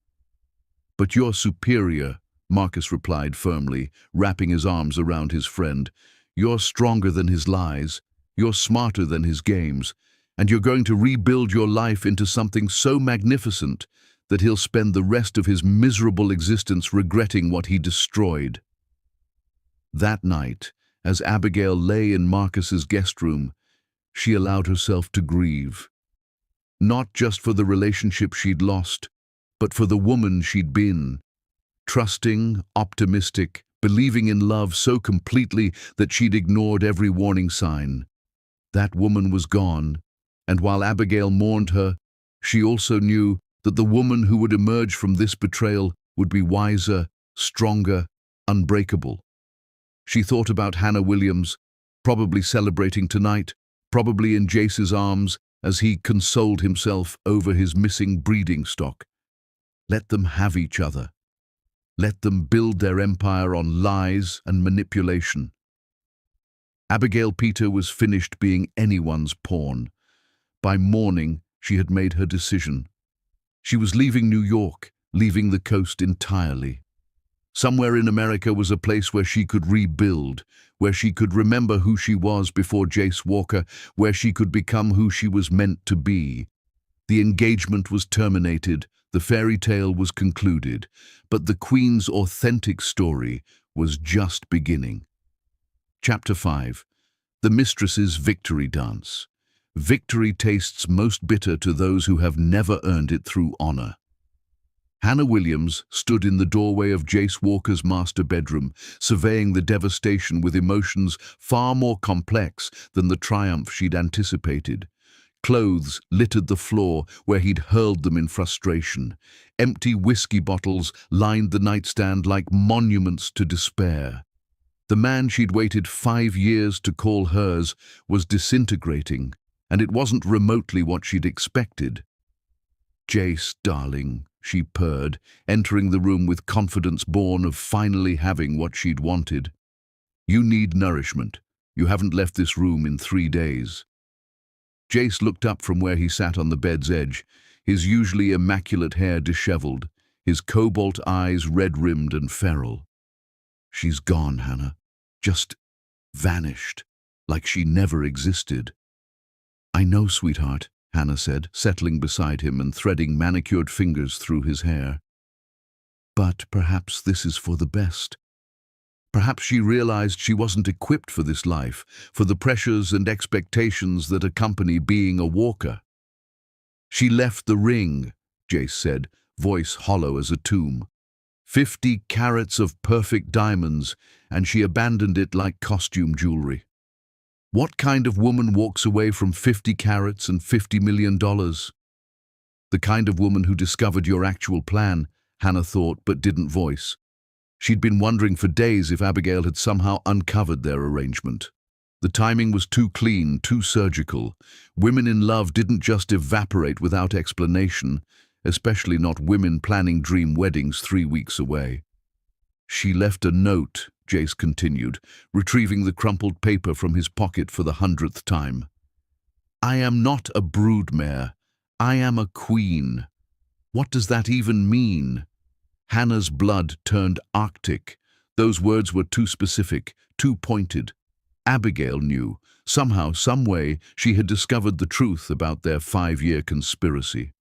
"But you're superior," Marcus replied firmly, wrapping his arms around his friend. "You're stronger than his lies, you're smarter than his games, and you're going to rebuild your life into something so magnificent that he'll spend the rest of his miserable existence regretting what he destroyed." That night, as Abigail lay in Marcus's guest room, she allowed herself to grieve. Not just for the relationship she'd lost, but for the woman she'd been. Trusting, optimistic, believing in love so completely that she'd ignored every warning sign. That woman was gone, and while Abigail mourned her, she also knew that the woman who would emerge from this betrayal would be wiser, stronger, unbreakable. She thought about Hannah Williams, probably celebrating tonight, probably in Jace's arms as he consoled himself over his missing breeding stock. Let them have each other. Let them build their empire on lies and manipulation. Abigail Peter was finished being anyone's pawn. By morning, she had made her decision. She was leaving New York, leaving the coast entirely. Somewhere in America was a place where she could rebuild, where she could remember who she was before Jace Walker, where she could become who she was meant to be. The engagement was terminated, the fairy tale was concluded, but the Queen's authentic story was just beginning. Chapter 5. The Mistress's Victory Dance. Victory tastes most bitter to those who have never earned it through honor. Hannah Williams stood in the doorway of Jace Walker's master bedroom, surveying the devastation with emotions far more complex than the triumph she'd anticipated. Clothes littered the floor where he'd hurled them in frustration. Empty whiskey bottles lined the nightstand like monuments to despair. The man she'd waited 5 years to call hers was disintegrating, and it wasn't remotely what she'd expected. "Jace, darling," she purred, entering the room with confidence born of finally having what she'd wanted. "You need nourishment. You haven't left this room in 3 days." Jace looked up from where he sat on the bed's edge, his usually immaculate hair disheveled, his cobalt eyes red-rimmed and feral. "She's gone, Hannah. Just vanished, like she never existed." "I know, sweetheart," Hannah said, settling beside him and threading manicured fingers through his hair. "But perhaps this is for the best." Perhaps she realized she wasn't equipped for this life, for the pressures and expectations that accompany being a walker. "She left the ring," Jace said, voice hollow as a tomb. 50 carats of perfect diamonds, and she abandoned it like costume jewelry. What kind of woman walks away from 50 carats and $50 million? The kind of woman who discovered your actual plan, Hannah thought, but didn't voice. She'd been wondering for days if Abigail had somehow uncovered their arrangement. The timing was too clean, too surgical. Women in love didn't just evaporate without explanation, especially not women planning dream weddings 3 weeks away. "She left a note," Jace continued, retrieving the crumpled paper from his pocket for the 100th time. "I am not a broodmare. I am a queen. What does that even mean?" Hannah's blood turned arctic. Those words were too specific, too pointed. Abigail knew. Somehow, some way, she had discovered the truth about their 5-year conspiracy.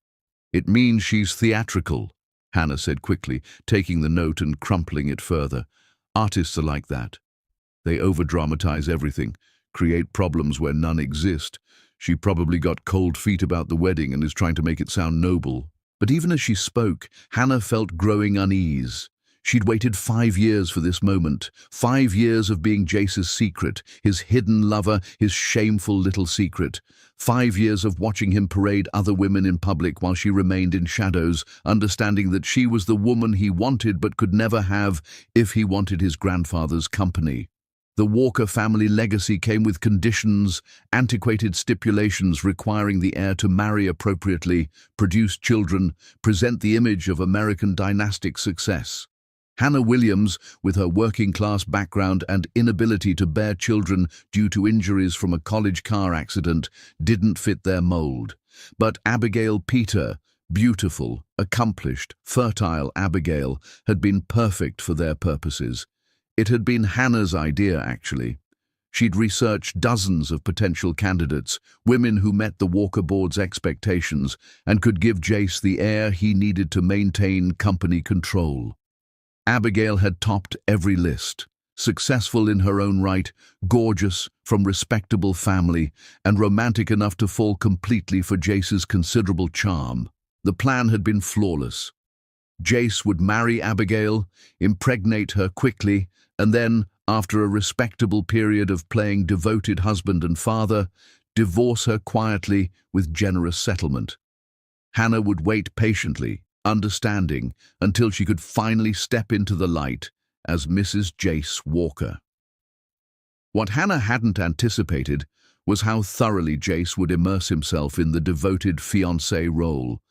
"It means she's theatrical," Hannah said quickly, taking the note and crumpling it further. "Artists are like that. They overdramatize everything, create problems where none exist. She probably got cold feet about the wedding and is trying to make it sound noble." But even as she spoke, Hannah felt growing unease. She'd waited 5 years for this moment, 5 years of being Jace's secret, his hidden lover, his shameful little secret. 5 years of watching him parade other women in public while she remained in shadows, understanding that she was the woman he wanted but could never have if he wanted his grandfather's company. The Walker family legacy came with conditions, antiquated stipulations requiring the heir to marry appropriately, produce children, present the image of American dynastic success. Hannah Williams, with her working-class background and inability to bear children due to injuries from a college car accident, didn't fit their mold. But Abigail Peter, beautiful, accomplished, fertile Abigail, had been perfect for their purposes. It had been Hannah's idea, actually. She'd researched dozens of potential candidates, women who met the Walker board's expectations and could give Jace the heir he needed to maintain company control. Abigail had topped every list, successful in her own right, gorgeous, from respectable family, and romantic enough to fall completely for Jace's considerable charm. The plan had been flawless. Jace would marry Abigail, impregnate her quickly, and then, after a respectable period of playing devoted husband and father, divorce her quietly with generous settlement. Hannah would wait patiently, understanding, until she could finally step into the light as Mrs. Jace Walker. What Hannah hadn't anticipated was how thoroughly Jace would immerse himself in the devoted fiancé role.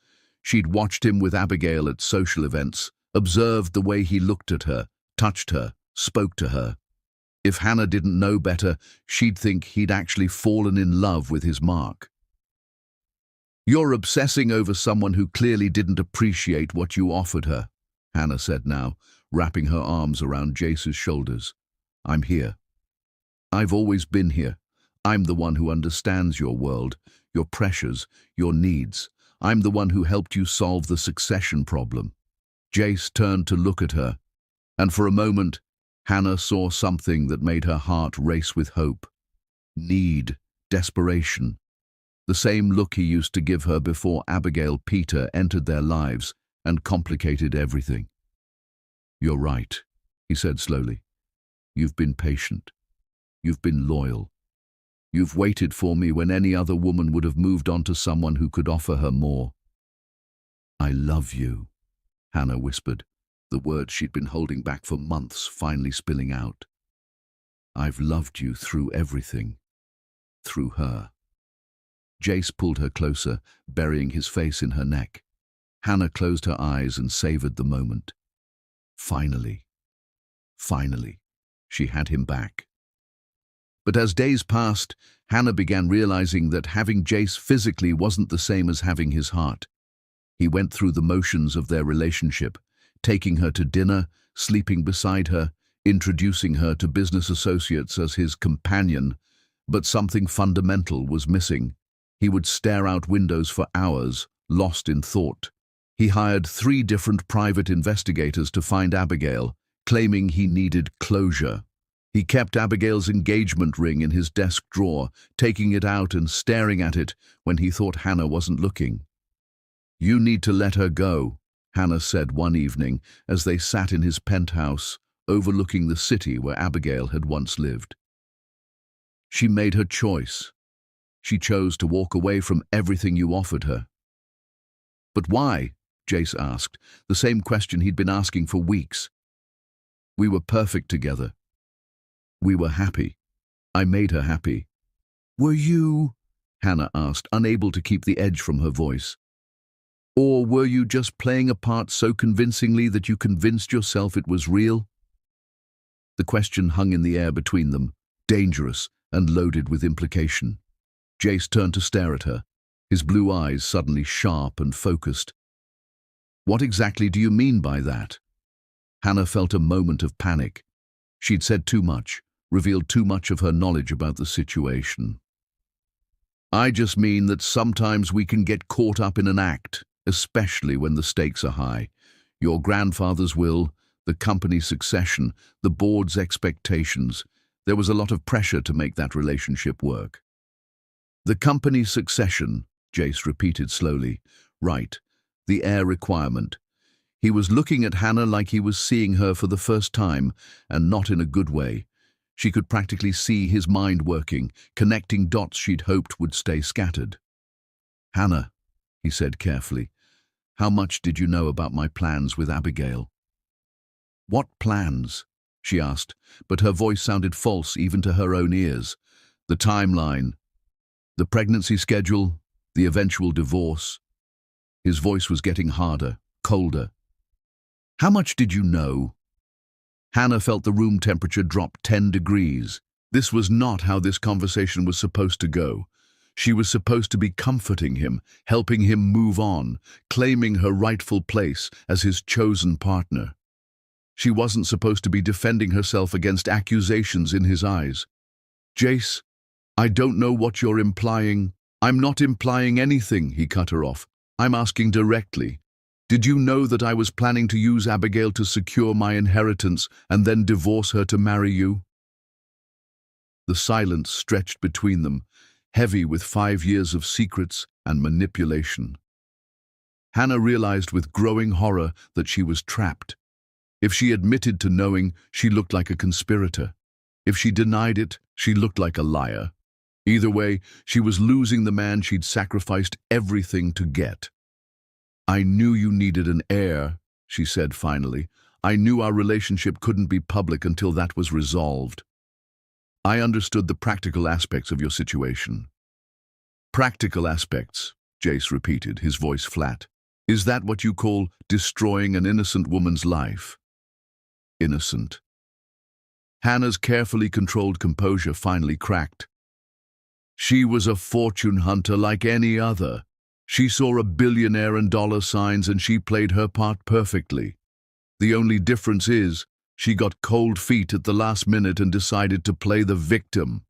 She'd watched him with Abigail at social events, observed the way he looked at her, touched her, spoke to her. If Hannah didn't know better, she'd think he'd actually fallen in love with his mark. "You're obsessing over someone who clearly didn't appreciate what you offered her," Hannah said now, wrapping her arms around Jace's shoulders. "I'm here. I've always been here. I'm the one who understands your world, your pressures, your needs. I'm the one who helped you solve the succession problem." Jace turned to look at her, and for a moment, Hannah saw something that made her heart race with hope. Need, desperation. The same look he used to give her before Abigail Peter entered their lives and complicated everything. "You're right," he said slowly. "You've been patient. You've been loyal. You've waited for me when any other woman would have moved on to someone who could offer her more." "I love you," Hannah whispered, the words she'd been holding back for months finally spilling out. "I've loved you through everything. Through her." Jace pulled her closer, burying his face in her neck. Hannah closed her eyes and savored the moment. Finally, she had him back. But as days passed, Hannah began realizing that having Jace physically wasn't the same as having his heart. He went through the motions of their relationship, taking her to dinner, sleeping beside her, introducing her to business associates as his companion, but something fundamental was missing. He would stare out windows for hours, lost in thought. He hired 3 different private investigators to find Abigail, claiming he needed closure. He kept Abigail's engagement ring in his desk drawer, taking it out and staring at it when he thought Hannah wasn't looking. "You need to let her go," Hannah said one evening as they sat in his penthouse, overlooking the city where Abigail had once lived. "She made her choice. She chose to walk away from everything you offered her." "But why?" Jace asked, the same question he'd been asking for weeks. "We were perfect together. We were happy. I made her happy." "Were you?" Hannah asked, unable to keep the edge from her voice. "Or were you just playing a part so convincingly that you convinced yourself it was real?" The question hung in the air between them, dangerous and loaded with implication. Jace turned to stare at her, his blue eyes suddenly sharp and focused. "What exactly do you mean by that?" Hannah felt a moment of panic. She'd said too much, revealed too much of her knowledge about the situation. I just mean that sometimes we can get caught up in an act, especially when the stakes are high. Your grandfather's will, the company's succession, the board's expectations. There was a lot of pressure to make that relationship work. The company's succession, Jace repeated slowly. Right, the heir requirement. He was looking at Hannah like he was seeing her for the first time, and not in a good way. She could practically see his mind working, connecting dots she'd hoped would stay scattered. "Hannah," he said carefully, "how much did you know about my plans with Abigail?" "What plans?" she asked, but her voice sounded false even to her own ears. "The timeline, the pregnancy schedule, the eventual divorce." His voice was getting harder, colder. "How much did you know?" Hannah felt the room temperature drop 10 degrees. This was not how this conversation was supposed to go. She was supposed to be comforting him, helping him move on, claiming her rightful place as his chosen partner. She wasn't supposed to be defending herself against accusations in his eyes. "Jace, I don't know what you're implying." "I'm not implying anything," he cut her off. "I'm asking directly. Did you know that I was planning to use Abigail to secure my inheritance and then divorce her to marry you?" The silence stretched between them, heavy with 5 years of secrets and manipulation. Hannah realized with growing horror that she was trapped. If she admitted to knowing, she looked like a conspirator. If she denied it, she looked like a liar. Either way, she was losing the man she'd sacrificed everything to get. "I knew you needed an heir," she said finally. "I knew our relationship couldn't be public until that was resolved. I understood the practical aspects of your situation." "Practical aspects," Jace repeated, his voice flat. "Is that what you call destroying an innocent woman's life?" Innocent. Hannah's carefully controlled composure finally cracked. "She was a fortune hunter like any other. She saw a billionaire and dollar signs and she played her part perfectly. The only difference is, she got cold feet at the last minute and decided to play the victim."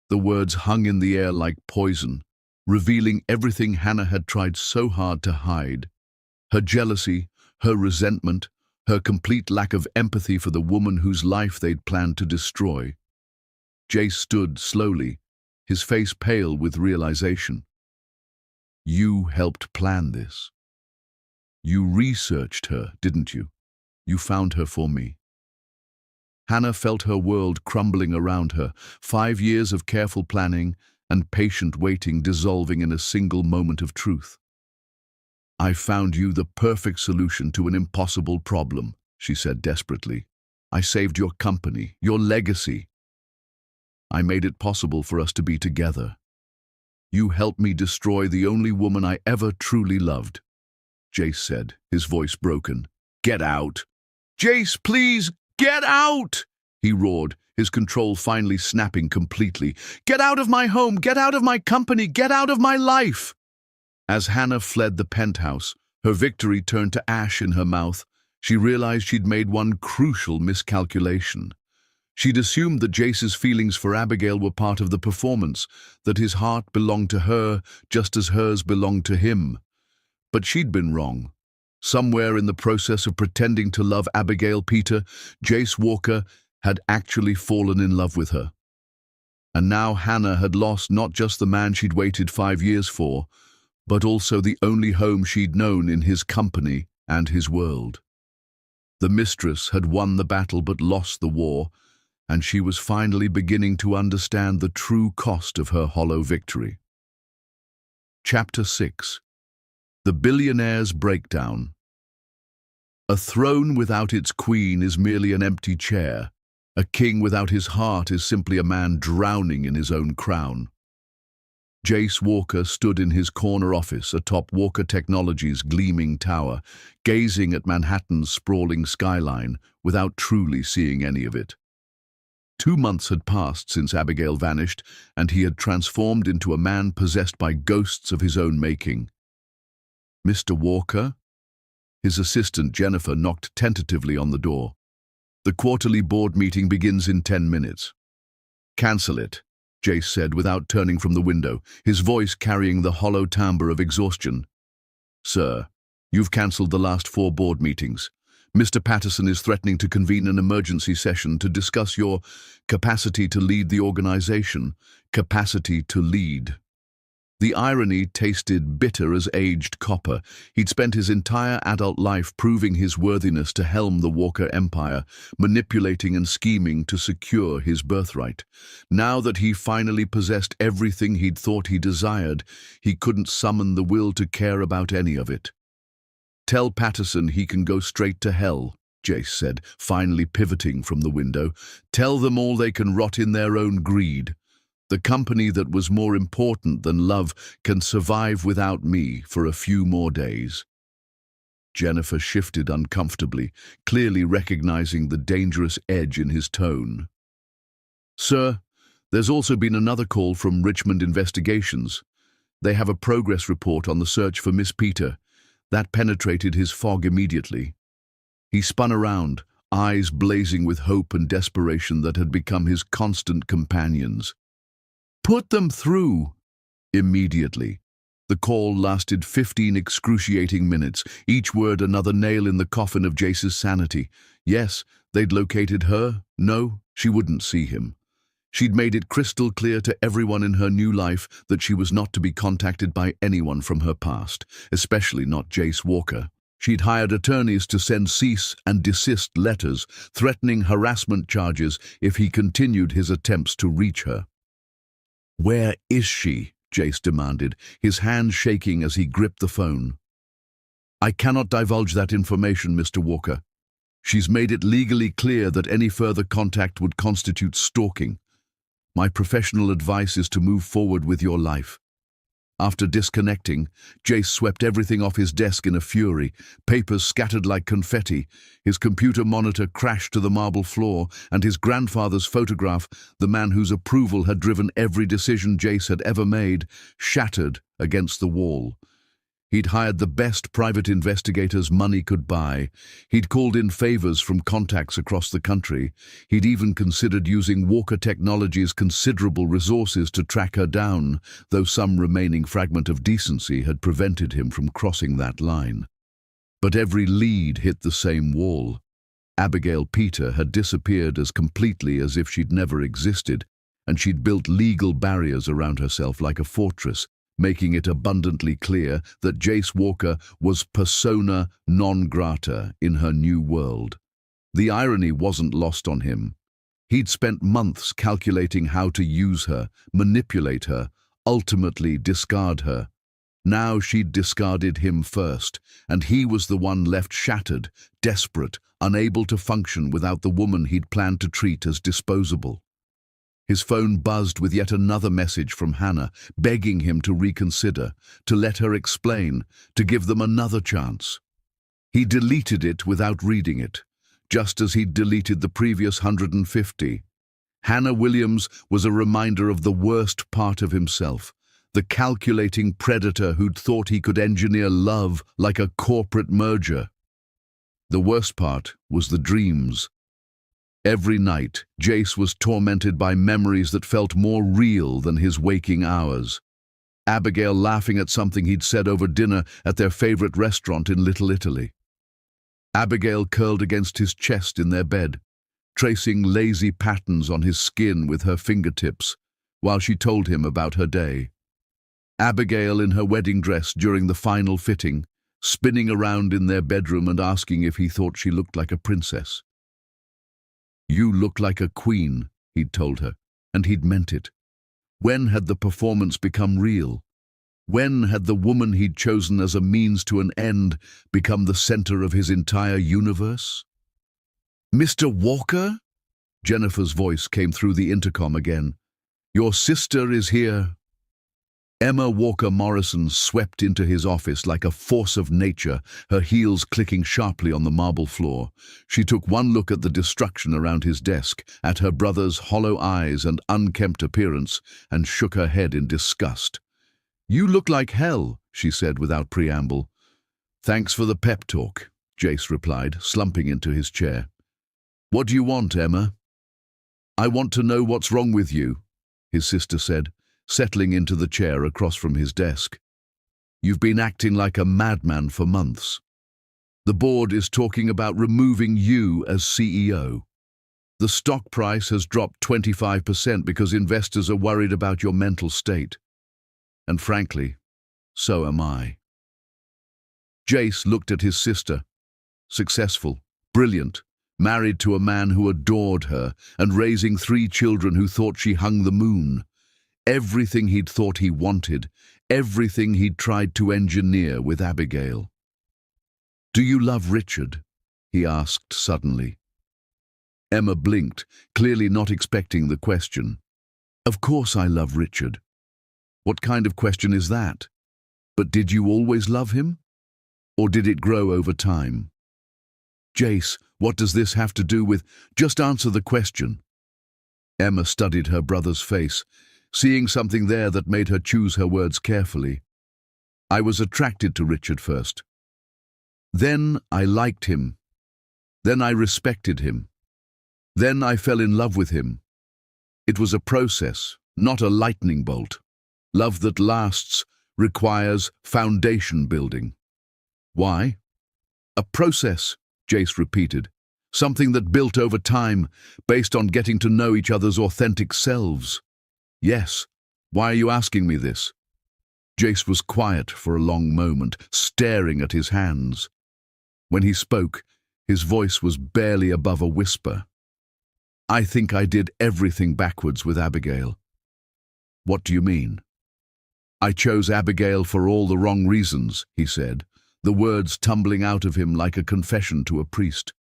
The words hung in the air like poison, revealing everything Hannah had tried so hard to hide. Her jealousy, her resentment, her complete lack of empathy for the woman whose life they'd planned to destroy. Jace stood slowly, his face pale with realization. "You helped plan this. You researched her, didn't you? You found her for me." Hannah felt her world crumbling around her, 5 years of careful planning and patient waiting dissolving in a single moment of truth. "I found you the perfect solution to an impossible problem," she said desperately. "I saved your company, your legacy. I made it possible for us to be together. You helped me destroy the only woman I ever truly loved." Jace said, his voice broken. "Get out!" "Jace, please, get out!" he roared, his control finally snapping completely. "Get out of my home! Get out of my company! Get out of my life!" As Hannah fled the penthouse, her victory turned to ash in her mouth. She realized she'd made one crucial miscalculation. She'd assumed that Jace's feelings for Abigail were part of the performance, that his heart belonged to her just as hers belonged to him. But she'd been wrong. Somewhere in the process of pretending to love Abigail Peter, Jace Walker had actually fallen in love with her. And now Hannah had lost not just the man she'd waited 5 years for, but also the only home she'd known in his company and his world. The mistress had won the battle but lost the war, and she was finally beginning to understand the true cost of her hollow victory. Chapter 6. The Billionaire's Breakdown. A throne without its queen is merely an empty chair. A king without his heart is simply a man drowning in his own crown. Jace Walker stood in his corner office atop Walker Technologies' gleaming tower, gazing at Manhattan's sprawling skyline without truly seeing any of it. 2 months had passed since Abigail vanished, and he had transformed into a man possessed by ghosts of his own making. "Mr. Walker?" His assistant Jennifer knocked tentatively on the door. The quarterly board meeting begins in 10 minutes. Cancel it, Jace said without turning from the window, his voice carrying the hollow timbre of exhaustion. Sir, you've cancelled the last 4 board meetings. Mr. Patterson is threatening to convene an emergency session to discuss your capacity to lead the organization. Capacity to lead. The irony tasted bitter as aged copper. He'd spent his entire adult life proving his worthiness to helm the Walker Empire, manipulating and scheming to secure his birthright. Now that he finally possessed everything he'd thought he desired, he couldn't summon the will to care about any of it. Tell Patterson he can go straight to hell, Jace said, finally pivoting from the window. Tell them all they can rot in their own greed. The company that was more important than love can survive without me for a few more days. Jennifer shifted uncomfortably, clearly recognizing the dangerous edge in his tone. Sir, there's also been another call from Richmond Investigations. They have a progress report on the search for Miss Peter. That penetrated his fog immediately. He spun around, eyes blazing with hope and desperation that had become his constant companions. Put them through! Immediately. The call lasted 15 excruciating minutes, each word another nail in the coffin of Jace's sanity. Yes, they'd located her. No, she wouldn't see him. She'd made it crystal clear to everyone in her new life that she was not to be contacted by anyone from her past, especially not Jace Walker. She'd hired attorneys to send cease and desist letters, threatening harassment charges if he continued his attempts to reach her. Where is she? Jace demanded, his hand shaking as he gripped the phone. I cannot divulge that information, Mr. Walker. She's made it legally clear that any further contact would constitute stalking. My professional advice is to move forward with your life. After disconnecting, Jace swept everything off his desk in a fury, papers scattered like confetti, his computer monitor crashed to the marble floor, and his grandfather's photograph, the man whose approval had driven every decision Jace had ever made, shattered against the wall. He'd hired the best private investigators money could buy. He'd called in favors from contacts across the country. He'd even considered using Walker Technologies' considerable resources to track her down, though some remaining fragment of decency had prevented him from crossing that line. But every lead hit the same wall. Abigail Peter had disappeared as completely as if she'd never existed, and she'd built legal barriers around herself like a fortress, making it abundantly clear that Jace Walker was persona non grata in her new world. The irony wasn't lost on him. He'd spent months calculating how to use her, manipulate her, ultimately discard her. Now she'd discarded him first, and he was the one left shattered, desperate, unable to function without the woman he'd planned to treat as disposable. His phone buzzed with yet another message from Hannah, begging him to reconsider, to let her explain, to give them another chance. He deleted it without reading it, just as he'd deleted the previous 150. Hannah Williams was a reminder of the worst part of himself, the calculating predator who'd thought he could engineer love like a corporate merger. The worst part was the dreams. Every night, Jace was tormented by memories that felt more real than his waking hours. Abigail laughing at something he'd said over dinner at their favorite restaurant in Little Italy. Abigail curled against his chest in their bed, tracing lazy patterns on his skin with her fingertips, while she told him about her day. Abigail in her wedding dress during the final fitting, spinning around in their bedroom and asking if he thought she looked like a princess. You look like a queen, he'd told her, and he'd meant it. When had the performance become real? When had the woman he'd chosen as a means to an end become the center of his entire universe? Mr. Walker? Jennifer's voice came through the intercom again. Your sister is here. Emma Walker Morrison swept into his office like a force of nature, her heels clicking sharply on the marble floor. She took one look at the destruction around his desk, at her brother's hollow eyes and unkempt appearance, and shook her head in disgust. You look like hell, she said without preamble. Thanks for the pep talk, Jace replied, slumping into his chair. What do you want, Emma? I want to know what's wrong with you, his sister said, settling into the chair across from his desk. You've been acting like a madman for months. The board is talking about removing you as CEO. The stock price has dropped 25% because investors are worried about your mental state. And frankly, so am I. Jace looked at his sister. Successful, brilliant, married to a man who adored her and raising 3 children who thought she hung the moon. Everything he'd thought he wanted, everything he'd tried to engineer with Abigail. Do you love Richard? He asked suddenly. Emma blinked, clearly not expecting the question. Of course I love Richard. What kind of question is that? But did you always love him? Or did it grow over time? Jace, what does this have to do with? Just answer the question. Emma studied her brother's face, seeing something there that made her choose her words carefully. I was attracted to Richard first. Then I liked him. Then I respected him. Then I fell in love with him. It was a process, not a lightning bolt. Love that lasts requires foundation building. Why? A process, Jace repeated. Something that built over time, based on getting to know each other's authentic selves. Yes. Why are you asking me this? Jace was quiet for a long moment, staring at his hands. When he spoke, his voice was barely above a whisper. I think I did everything backwards with Abigail. What do you mean? I chose Abigail for all the wrong reasons, he said, the words tumbling out of him like a confession to a priest.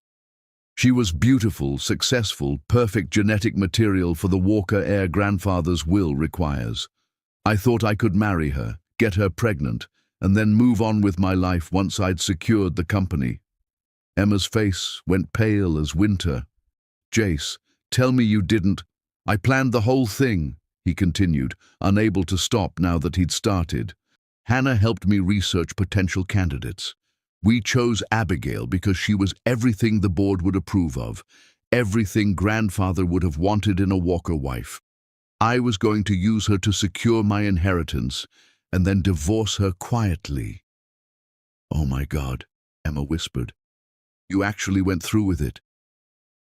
She was beautiful, successful, perfect genetic material for the Walker heir grandfather's will requires. I thought I could marry her, get her pregnant, and then move on with my life once I'd secured the company. Emma's face went pale as winter. Jace, tell me you didn't. I planned the whole thing, he continued, unable to stop now that he'd started. Hannah helped me research potential candidates. We chose Abigail because she was everything the board would approve of, everything grandfather would have wanted in a Walker wife. I was going to use her to secure my inheritance and then divorce her quietly. Oh my God, Emma whispered. You actually went through with it.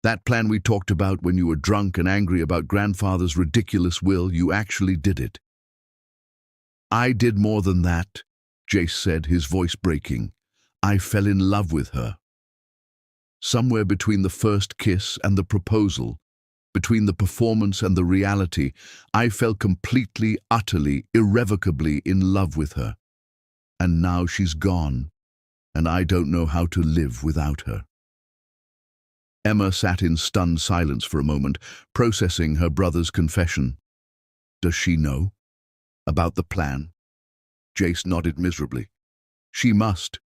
That plan we talked about when you were drunk and angry about grandfather's ridiculous will, you actually did it. I did more than that, Jace said, his voice breaking. I fell in love with her. Somewhere between the first kiss and the proposal, between the performance and the reality, I fell completely, utterly, irrevocably in love with her. And now she's gone, and I don't know how to live without her. Emma sat in stunned silence for a moment, processing her brother's confession. Does she know about the plan? Jace nodded miserably. She must.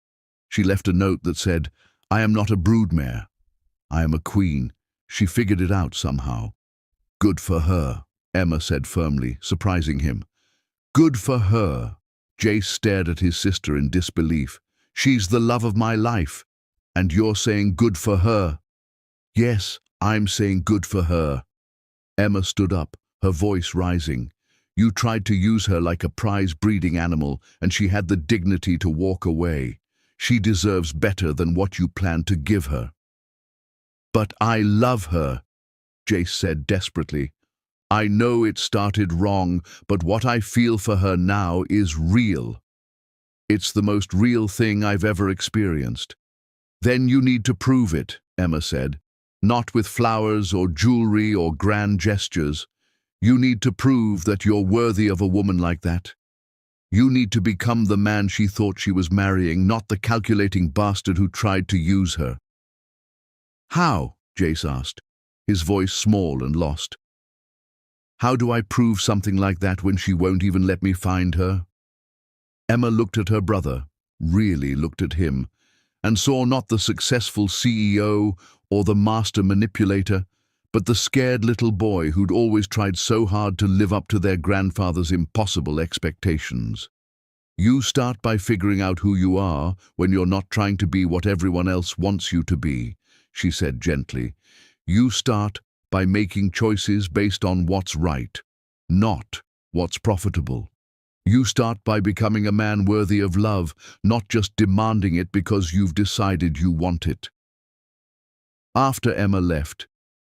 She left a note that said, I am not a broodmare. I am a queen. She figured it out somehow. Good for her, Emma said firmly, surprising him. Good for her. Jace stared at his sister in disbelief. She's the love of my life. And you're saying good for her? Yes, I'm saying good for her. Emma stood up, her voice rising. You tried to use her like a prize breeding animal, and she had the dignity to walk away. She deserves better than what you planned to give her. But I love her, Jace said desperately. I know it started wrong, but what I feel for her now is real. It's the most real thing I've ever experienced. Then you need to prove it, Emma said. Not with flowers or jewelry or grand gestures. You need to prove that you're worthy of a woman like that. You need to become the man she thought she was marrying, not the calculating bastard who tried to use her. How? Jace asked, his voice small and lost. How do I prove something like that when she won't even let me find her? Emma looked at her brother, really looked at him, and saw not the successful CEO or the master manipulator, but the scared little boy who'd always tried so hard to live up to their grandfather's impossible expectations. You start by figuring out who you are when you're not trying to be what everyone else wants you to be, she said gently. You start by making choices based on what's right, not what's profitable. You start by becoming a man worthy of love, not just demanding it because you've decided you want it. After Emma left,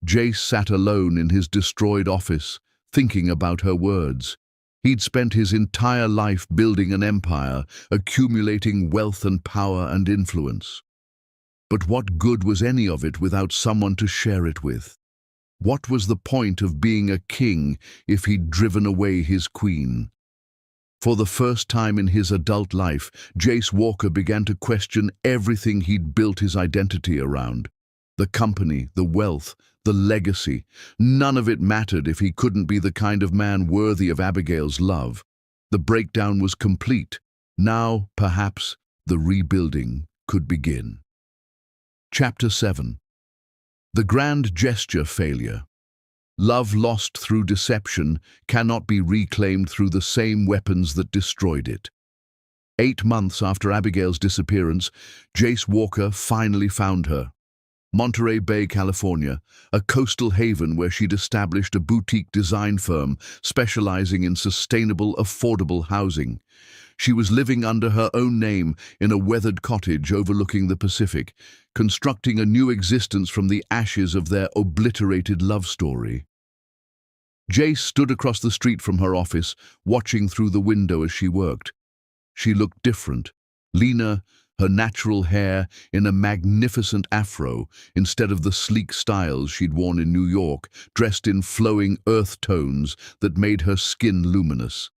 Jace sat alone in his destroyed office, thinking about her words. He'd spent his entire life building an empire, accumulating wealth and power and influence. But what good was any of it without someone to share it with? What was the point of being a king if he'd driven away his queen? For the first time in his adult life, Jace Walker began to question everything he'd built his identity around. The company, the wealth, the legacy. None of it mattered if he couldn't be the kind of man worthy of Abigail's love. The breakdown was complete. Now, perhaps, the rebuilding could begin. Chapter 7. The grand gesture failure. Love lost through deception cannot be reclaimed through the same weapons that destroyed it. 8 months after Abigail's disappearance, Jace Walker finally found her. Monterey Bay, California, a coastal haven where she'd established a boutique design firm specializing in sustainable, affordable housing. She was living under her own name in a weathered cottage overlooking the Pacific, constructing a new existence from the ashes of their obliterated love story. Jace stood across the street from her office, watching through the window as she worked. She looked different, leaner, her natural hair in a magnificent afro instead of the sleek styles she'd worn in New York, dressed in flowing earth tones that made her skin luminous.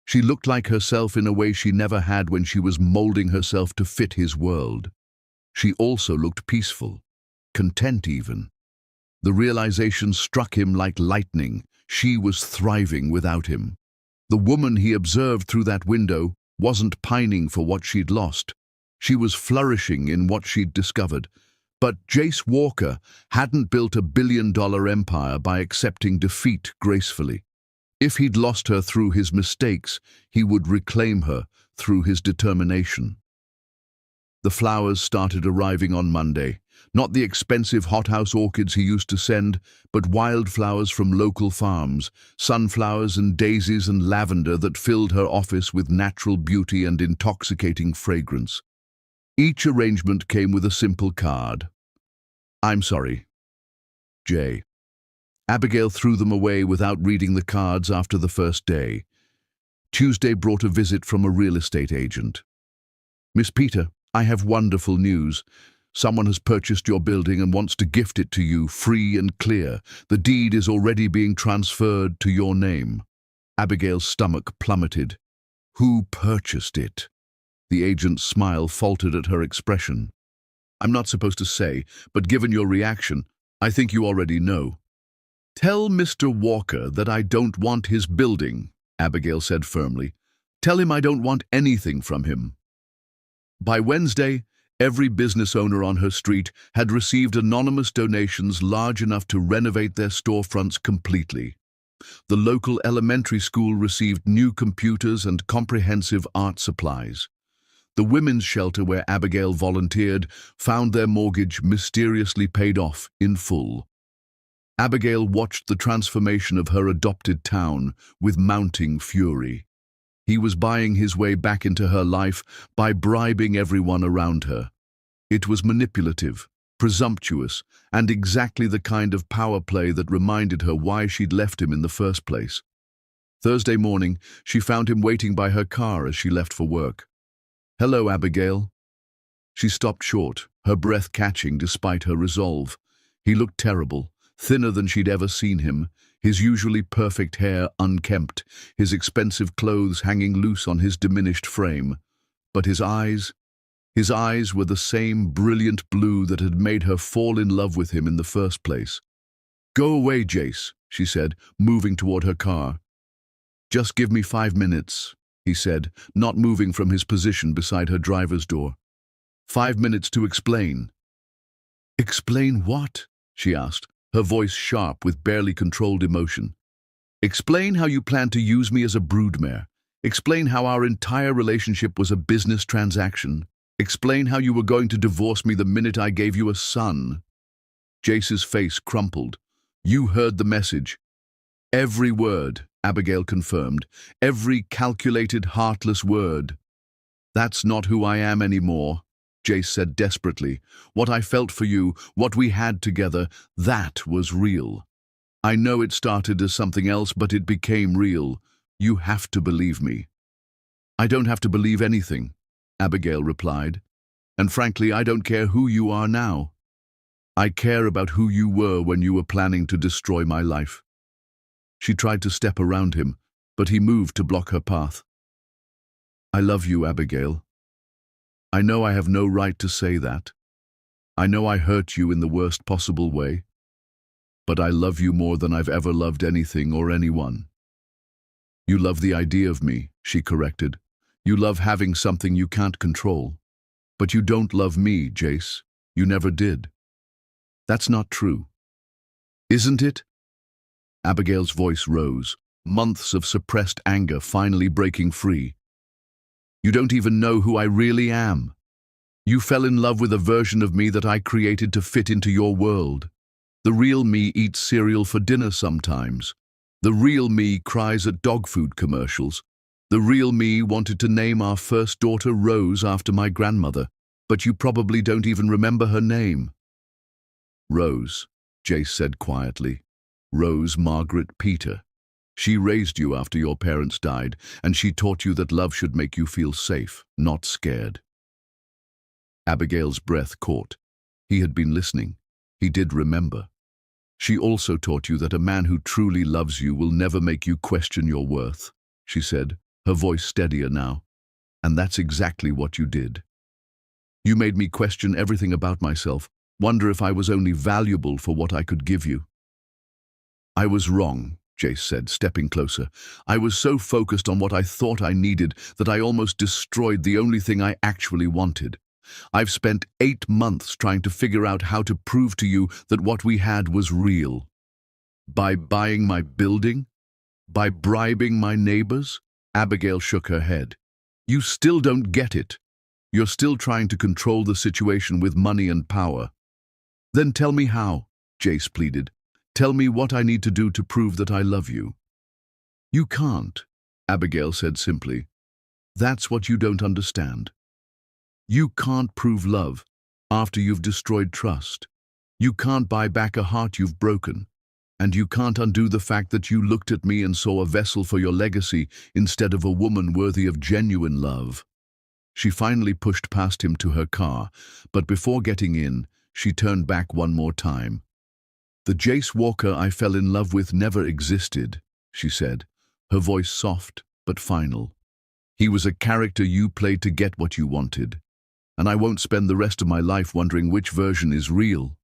She looked like herself in a way she never had when she was molding herself to fit his world. She also looked peaceful, content even. The realization struck him like lightning. She was thriving without him. The woman he observed through that window wasn't pining for what she'd lost. She was flourishing in what she'd discovered. But Jace Walker hadn't built a billion-dollar empire by accepting defeat gracefully. If he'd lost her through his mistakes, he would reclaim her through his determination. The flowers started arriving on Monday. Not the expensive hothouse orchids he used to send, but wildflowers from local farms, sunflowers and daisies and lavender that filled her office with natural beauty and intoxicating fragrance. Each arrangement came with a simple card. "I'm sorry, Jay." Abigail threw them away without reading the cards after the first day. Tuesday brought a visit from a real estate agent. "Miss Peter, I have wonderful news. Someone has purchased your building and wants to gift it to you free and clear. The deed is already being transferred to your name." Abigail's stomach plummeted. "Who purchased it?" The agent's smile faltered at her expression. "I'm not supposed to say, but given your reaction, I think you already know." "Tell Mr. Walker that I don't want his building," Abigail said firmly. "Tell him I don't want anything from him." By Wednesday, every business owner on her street had received anonymous donations large enough to renovate their storefronts completely. The local elementary school received new computers and comprehensive art supplies. The women's shelter where Abigail volunteered found their mortgage mysteriously paid off in full. Abigail watched the transformation of her adopted town with mounting fury. He was buying his way back into her life by bribing everyone around her. It was manipulative, presumptuous, and exactly the kind of power play that reminded her why she'd left him in the first place. Thursday morning, she found him waiting by her car as she left for work. "Hello, Abigail." She stopped short, her breath catching despite her resolve. He looked terrible, thinner than she'd ever seen him, his usually perfect hair unkempt, his expensive clothes hanging loose on his diminished frame. But his eyes were the same brilliant blue that had made her fall in love with him in the first place. "Go away, Jace," she said, moving toward her car. "Just give me 5 minutes," he said, not moving from his position beside her driver's door. 5 minutes to explain." "Explain what?" she asked, her voice sharp with barely controlled emotion. "Explain how you plan to use me as a broodmare. Explain how our entire relationship was a business transaction. Explain how you were going to divorce me the minute I gave you a son." Jace's face crumpled. "You heard the message." "Every word," Abigail confirmed. "Every calculated, heartless word." "That's not who I am anymore," Jace said desperately. "What I felt for you, what we had together, that was real. I know it started as something else, but it became real. You have to believe me." "I don't have to believe anything," Abigail replied. "And frankly, I don't care who you are now. I care about who you were when you were planning to destroy my life." She tried to step around him, but he moved to block her path. "I love you, Abigail. I know I have no right to say that. I know I hurt you in the worst possible way. But I love you more than I've ever loved anything or anyone." "You love the idea of me," she corrected. "You love having something you can't control. But you don't love me, Jace. You never did." "That's not true." "Isn't it?" Abigail's voice rose, months of suppressed anger finally breaking free. "You don't even know who I really am. You fell in love with a version of me that I created to fit into your world. The real me eats cereal for dinner sometimes. The real me cries at dog food commercials. The real me wanted to name our first daughter Rose after my grandmother, but you probably don't even remember her name." "Rose," Jace said quietly. "Rose Margaret Peter. She raised you after your parents died, and she taught you that love should make you feel safe, not scared." Abigail's breath caught. He had been listening. He did remember. "She also taught you that a man who truly loves you will never make you question your worth," she said, her voice steadier now. "And that's exactly what you did. You made me question everything about myself, wonder if I was only valuable for what I could give you." "I was wrong," Jace said, stepping closer. "I was so focused on what I thought I needed that I almost destroyed the only thing I actually wanted. I've spent 8 months trying to figure out how to prove to you that what we had was real. By buying my building? By bribing my neighbors?" Abigail shook her head. "You still don't get it. You're still trying to control the situation with money and power." "Then tell me how," Jace pleaded. "Tell me what I need to do to prove that I love you." "You can't," Abigail said simply. "That's what you don't understand. You can't prove love after you've destroyed trust. You can't buy back a heart you've broken. And you can't undo the fact that you looked at me and saw a vessel for your legacy instead of a woman worthy of genuine love." She finally pushed past him to her car, but before getting in, she turned back one more time. "The Jace Walker I fell in love with never existed," she said, her voice soft but final. "He was a character you played to get what you wanted. And I won't spend the rest of my life wondering which version is real."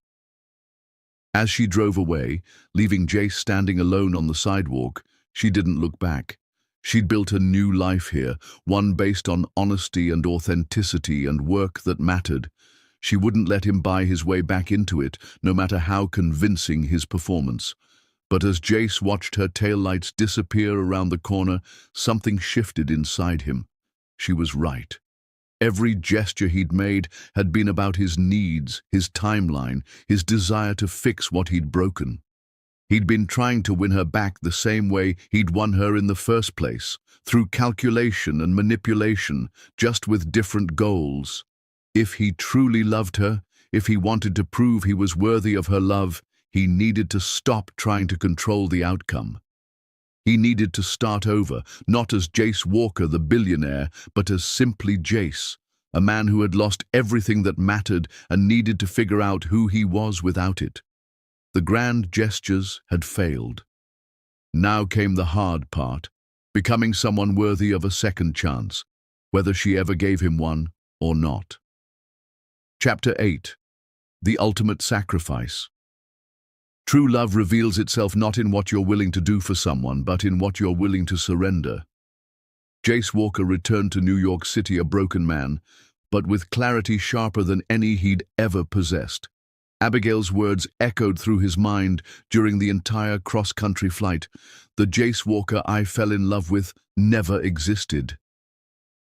As she drove away, leaving Jace standing alone on the sidewalk, she didn't look back. She'd built a new life here, one based on honesty and authenticity and work that mattered. She wouldn't let him buy his way back into it, no matter how convincing his performance. But as Jace watched her taillights disappear around the corner, something shifted inside him. She was right. Every gesture he'd made had been about his needs, his timeline, his desire to fix what he'd broken. He'd been trying to win her back the same way he'd won her in the first place, through calculation and manipulation, just with different goals. If he truly loved her, if he wanted to prove he was worthy of her love, he needed to stop trying to control the outcome. He needed to start over, not as Jace Walker the billionaire, but as simply Jace, a man who had lost everything that mattered and needed to figure out who he was without it. The grand gestures had failed. Now came the hard part, becoming someone worthy of a second chance, whether she ever gave him one or not. Chapter 8. The Ultimate Sacrifice. True love reveals itself not in what you're willing to do for someone, but in what you're willing to surrender. Jace Walker returned to New York City a broken man, but with clarity sharper than any he'd ever possessed. Abigail's words echoed through his mind during the entire cross-country flight. The Jace Walker I fell in love with never existed.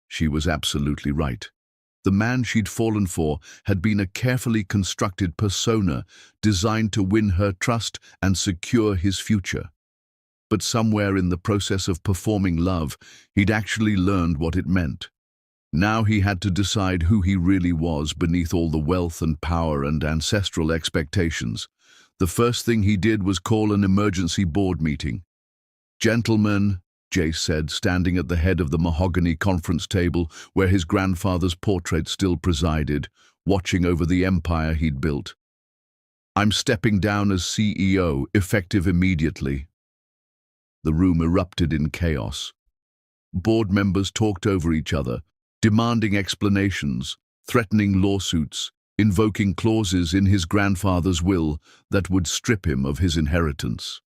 She was absolutely right. The man she'd fallen for had been a carefully constructed persona designed to win her trust and secure his future. But somewhere in the process of performing love, he'd actually learned what it meant. Now he had to decide who he really was beneath all the wealth and power and ancestral expectations. The first thing he did was call an emergency board meeting. "Gentlemen," Jace said, standing at the head of the mahogany conference table where his grandfather's portrait still presided, watching over the empire he'd built. "I'm stepping down as CEO, effective immediately." The room erupted in chaos. Board members talked over each other, demanding explanations, threatening lawsuits, invoking clauses in his grandfather's will that would strip him of his inheritance.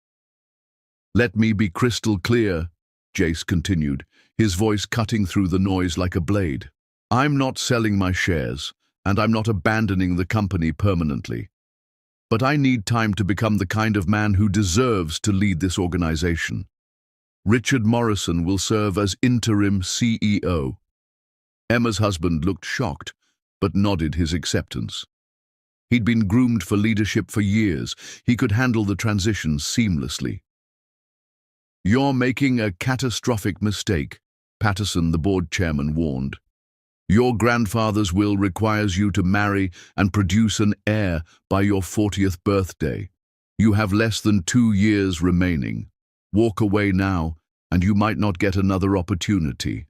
"Let me be crystal clear," Jace continued, his voice cutting through the noise like a blade. "I'm not selling my shares, and I'm not abandoning the company permanently. But I need time to become the kind of man who deserves to lead this organization. Richard Morrison will serve as interim CEO." Emma's husband looked shocked, but nodded his acceptance. He'd been groomed for leadership for years. He could handle the transition seamlessly. "You're making a catastrophic mistake," Patterson, the board chairman, warned. "Your grandfather's will requires you to marry and produce an heir by your 40th birthday. You have less than 2 years remaining. Walk away now, and you might not get another opportunity."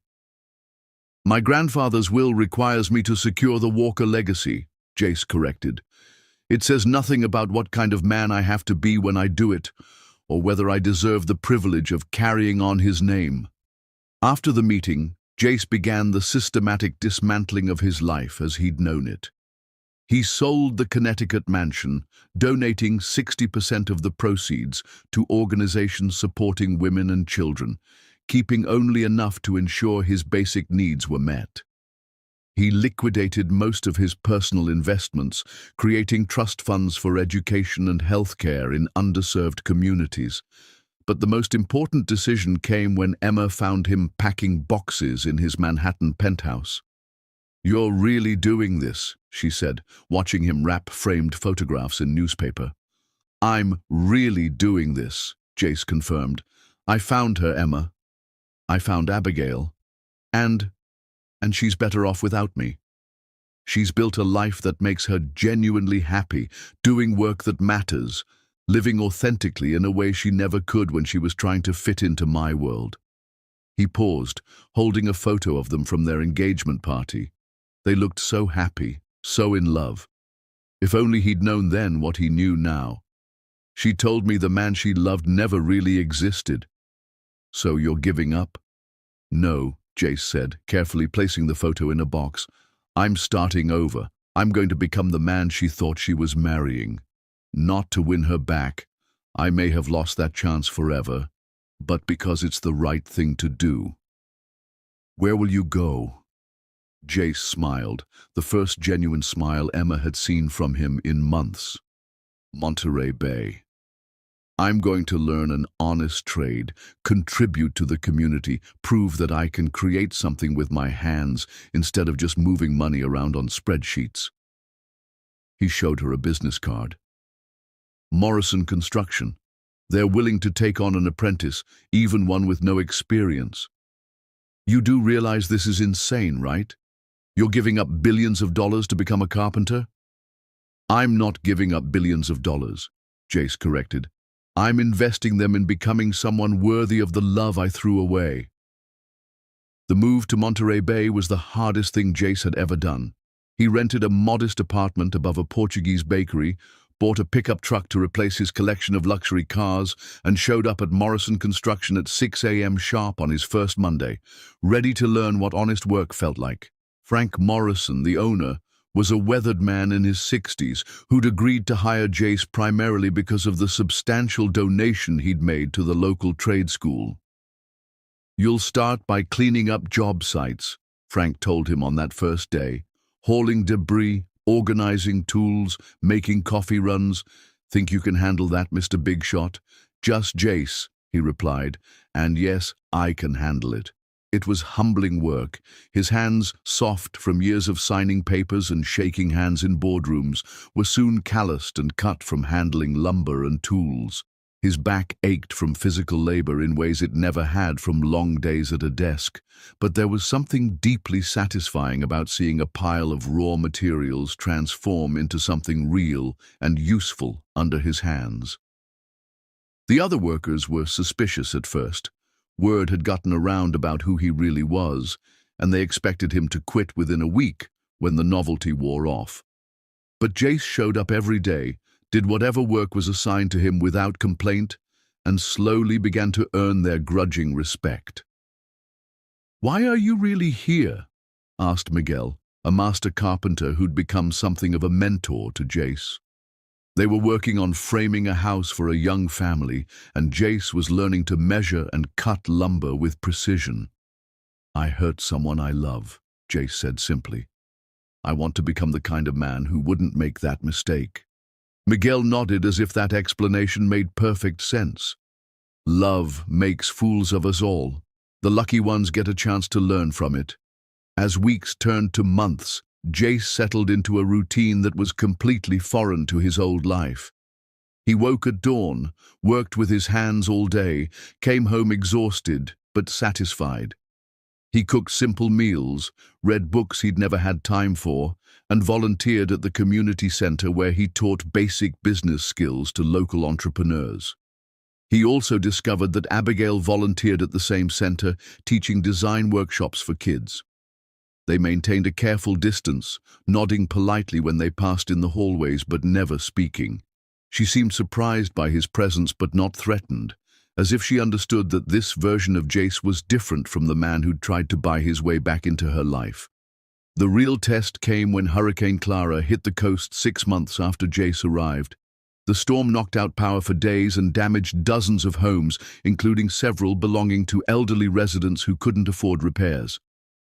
"My grandfather's will requires me to secure the Walker legacy," Jace corrected. "It says nothing about what kind of man I have to be when I do it, or whether I deserve the privilege of carrying on his name." After the meeting, Jace began the systematic dismantling of his life as he'd known it. He sold the Connecticut mansion, donating 60% of the proceeds to organizations supporting women and children, keeping only enough to ensure his basic needs were met. He liquidated most of his personal investments, creating trust funds for education and healthcare in underserved communities. But the most important decision came when Emma found him packing boxes in his Manhattan penthouse. "You're really doing this," she said, watching him wrap framed photographs in newspaper. "I'm really doing this," Jace confirmed. "I found her, Emma. I found Abigail. And she's better off without me. She's built a life that makes her genuinely happy, doing work that matters, living authentically in a way she never could when she was trying to fit into my world." He paused, holding a photo of them from their engagement party. They looked so happy, so in love. If only he'd known then what he knew now. "She told me the man she loved never really existed." "So you're giving up?" "No," Jace said, carefully placing the photo in a box. "I'm starting over. I'm going to become the man she thought she was marrying. Not to win her back. I may have lost that chance forever, but because it's the right thing to do." "Where will you go?" Jace smiled, the first genuine smile Emma had seen from him in months. "Monterey Bay. I'm going to learn an honest trade, contribute to the community, prove that I can create something with my hands instead of just moving money around on spreadsheets." He showed her a business card. "Morrison Construction. They're willing to take on an apprentice, even one with no experience. You do realize this is insane, right? You're giving up billions of dollars to become a carpenter?" "I'm not giving up billions of dollars," Jace corrected. "I'm investing them in becoming someone worthy of the love I threw away." The move to Monterey Bay was the hardest thing Jace had ever done. He rented a modest apartment above a Portuguese bakery, bought a pickup truck to replace his collection of luxury cars, and showed up at Morrison Construction at 6 a.m. sharp on his first Monday, ready to learn what honest work felt like. Frank Morrison, the owner, was a weathered man in his 60s who'd agreed to hire Jace primarily because of the substantial donation he'd made to the local trade school. "You'll start by cleaning up job sites," Frank told him on that first day, "hauling debris, organizing tools, making coffee runs. Think you can handle that, Mr. Big Shot?" "Just Jace," he replied, "and yes, I can handle it." It was humbling work. His hands, soft from years of signing papers and shaking hands in boardrooms, were soon calloused and cut from handling lumber and tools. His back ached from physical labor in ways it never had from long days at a desk. But there was something deeply satisfying about seeing a pile of raw materials transform into something real and useful under his hands. The other workers were suspicious at first. Word had gotten around about who he really was, and they expected him to quit within a week when the novelty wore off. But Jace showed up every day, did whatever work was assigned to him without complaint, and slowly began to earn their grudging respect. "Why are you really here?" asked Miguel, a master carpenter who'd become something of a mentor to Jace. They were working on framing a house for a young family, and Jace was learning to measure and cut lumber with precision. "I hurt someone I love," Jace said simply. "I want to become the kind of man who wouldn't make that mistake." Miguel nodded as if that explanation made perfect sense. Love makes fools of us all. The lucky ones get a chance to learn from it. As weeks turned to months, Jace settled into a routine that was completely foreign to his old life. He woke at dawn, worked with his hands all day, came home exhausted but satisfied. He cooked simple meals, read books he'd never had time for, and volunteered at the community center where he taught basic business skills to local entrepreneurs. He also discovered that Abigail volunteered at the same center, teaching design workshops for kids. They maintained a careful distance, nodding politely when they passed in the hallways but never speaking. She seemed surprised by his presence but not threatened, as if she understood that this version of Jace was different from the man who'd tried to buy his way back into her life. The real test came when Hurricane Clara hit the coast 6 months after Jace arrived. The storm knocked out power for days and damaged dozens of homes, including several belonging to elderly residents who couldn't afford repairs.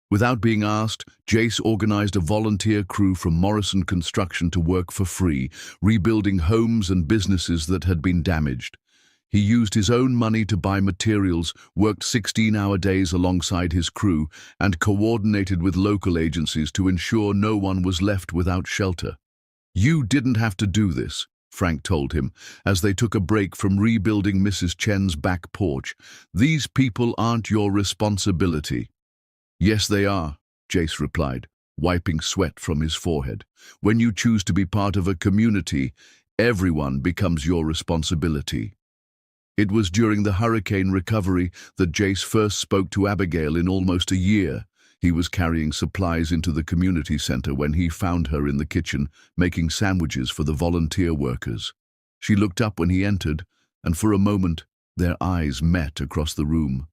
Without being asked, Jace organized a volunteer crew from Morrison Construction to work for free, rebuilding homes and businesses that had been damaged. He used his own money to buy materials, worked 16-hour days alongside his crew, and coordinated with local agencies to ensure no one was left without shelter. "You didn't have to do this," Frank told him, as they took a break from rebuilding Mrs. Chen's back porch. "These people aren't your responsibility." "Yes, they are," Jace replied, wiping sweat from his forehead. "When you choose to be part of a community, everyone becomes your responsibility." It was during the hurricane recovery that Jace first spoke to Abigail in almost a year. He was carrying supplies into the community center when he found her in the kitchen, making sandwiches for the volunteer workers. She looked up when he entered, and for a moment, their eyes met across the room.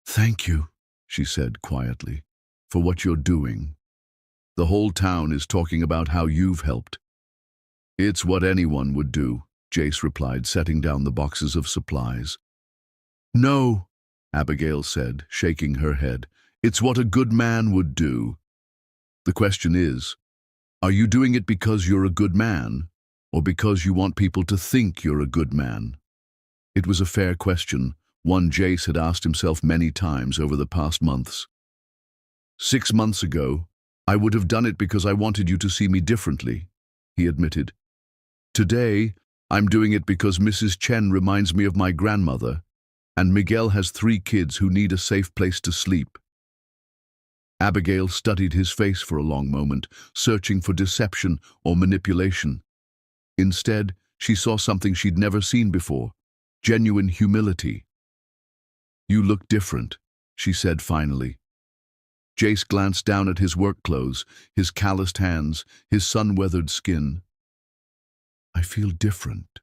"Thank you," she said quietly, "for what you're doing. The whole town is talking about how you've helped." "It's what anyone would do," Jace replied, setting down the boxes of supplies. "No," Abigail said, shaking her head. "It's what a good man would do." "The question is, are you doing it because you're a good man, or because you want people to think you're a good man?" It was a fair question, one Jace had asked himself many times over the past months. 6 months ago, I would have done it because I wanted you to see me differently," he admitted. "Today, I'm doing it because Mrs. Chen reminds me of my grandmother, and Miguel has 3 kids who need a safe place to sleep." Abigail studied his face for a long moment, searching for deception or manipulation. Instead, she saw something she'd never seen before: genuine humility. "You look different," she said finally. Jace glanced down at his work clothes, his calloused hands, his sun-weathered skin. "I feel different.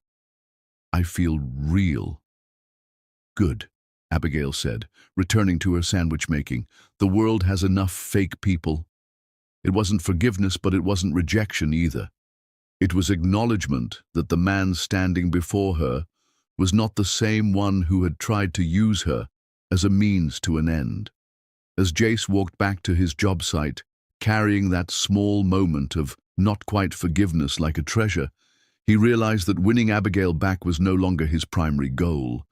I feel real." "Good," Abigail said, returning to her sandwich making. "The world has enough fake people." It wasn't forgiveness, but it wasn't rejection either. It was acknowledgement that the man standing before her was not the same one who had tried to use her as a means to an end. As Jace walked back to his job site, carrying that small moment of not quite forgiveness like a treasure, he realized that winning Abigail back was no longer his primary goal.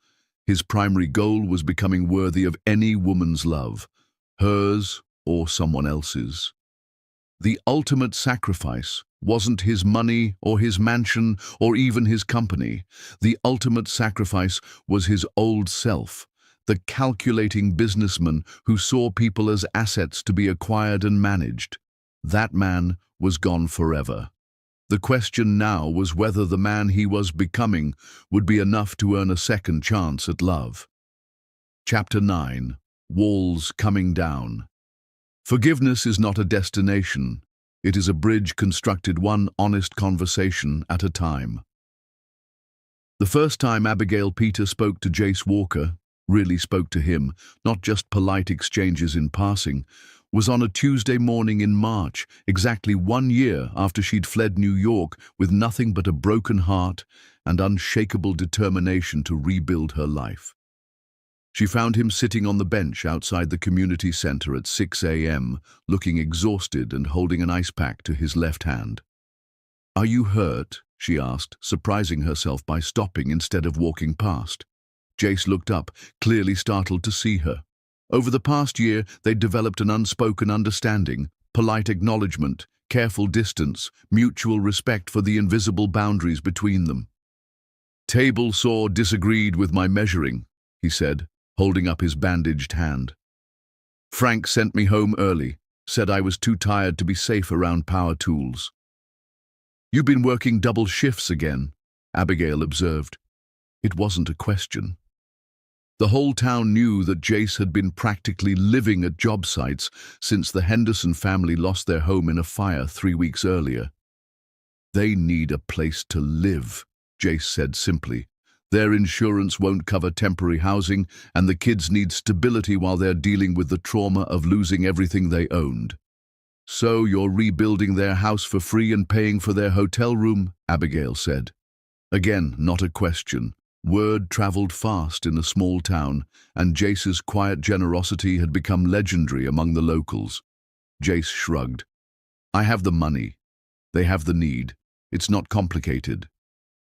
His primary goal was becoming worthy of any woman's love, hers or someone else's. The ultimate sacrifice wasn't his money or his mansion or even his company. The ultimate sacrifice was his old self, the calculating businessman who saw people as assets to be acquired and managed. That man was gone forever. The question now was whether the man he was becoming would be enough to earn a second chance at love. Chapter 9. Walls Coming Down. Forgiveness is not a destination. It is a bridge constructed one honest conversation at a time. The first time Abigail Peter spoke to Jace Walker, really spoke to him, not just polite exchanges in passing, was on a Tuesday morning in March, exactly 1 year after she'd fled New York with nothing but a broken heart and unshakable determination to rebuild her life. She found him sitting on the bench outside the community center at 6 a.m., looking exhausted and holding an ice pack to his left hand. "Are you hurt?" she asked, surprising herself by stopping instead of walking past. Jace looked up, clearly startled to see her. Over the past year, they'd developed an unspoken understanding, polite acknowledgement, careful distance, mutual respect for the invisible boundaries between them. "Table saw disagreed with my measuring," he said, holding up his bandaged hand. "Frank sent me home early, said I was too tired to be safe around power tools." "You've been working double shifts again," Abigail observed. It wasn't a question. The whole town knew that Jace had been practically living at job sites since the Henderson family lost their home in a fire 3 weeks earlier. "They need a place to live," Jace said simply. "Their insurance won't cover temporary housing, and the kids need stability while they're dealing with the trauma of losing everything they owned." "So you're rebuilding their house for free and paying for their hotel room?" Abigail said. Again, not a question. Word traveled fast in a small town, and Jace's quiet generosity had become legendary among the locals. Jace shrugged. "I have the money. They have the need. It's not complicated."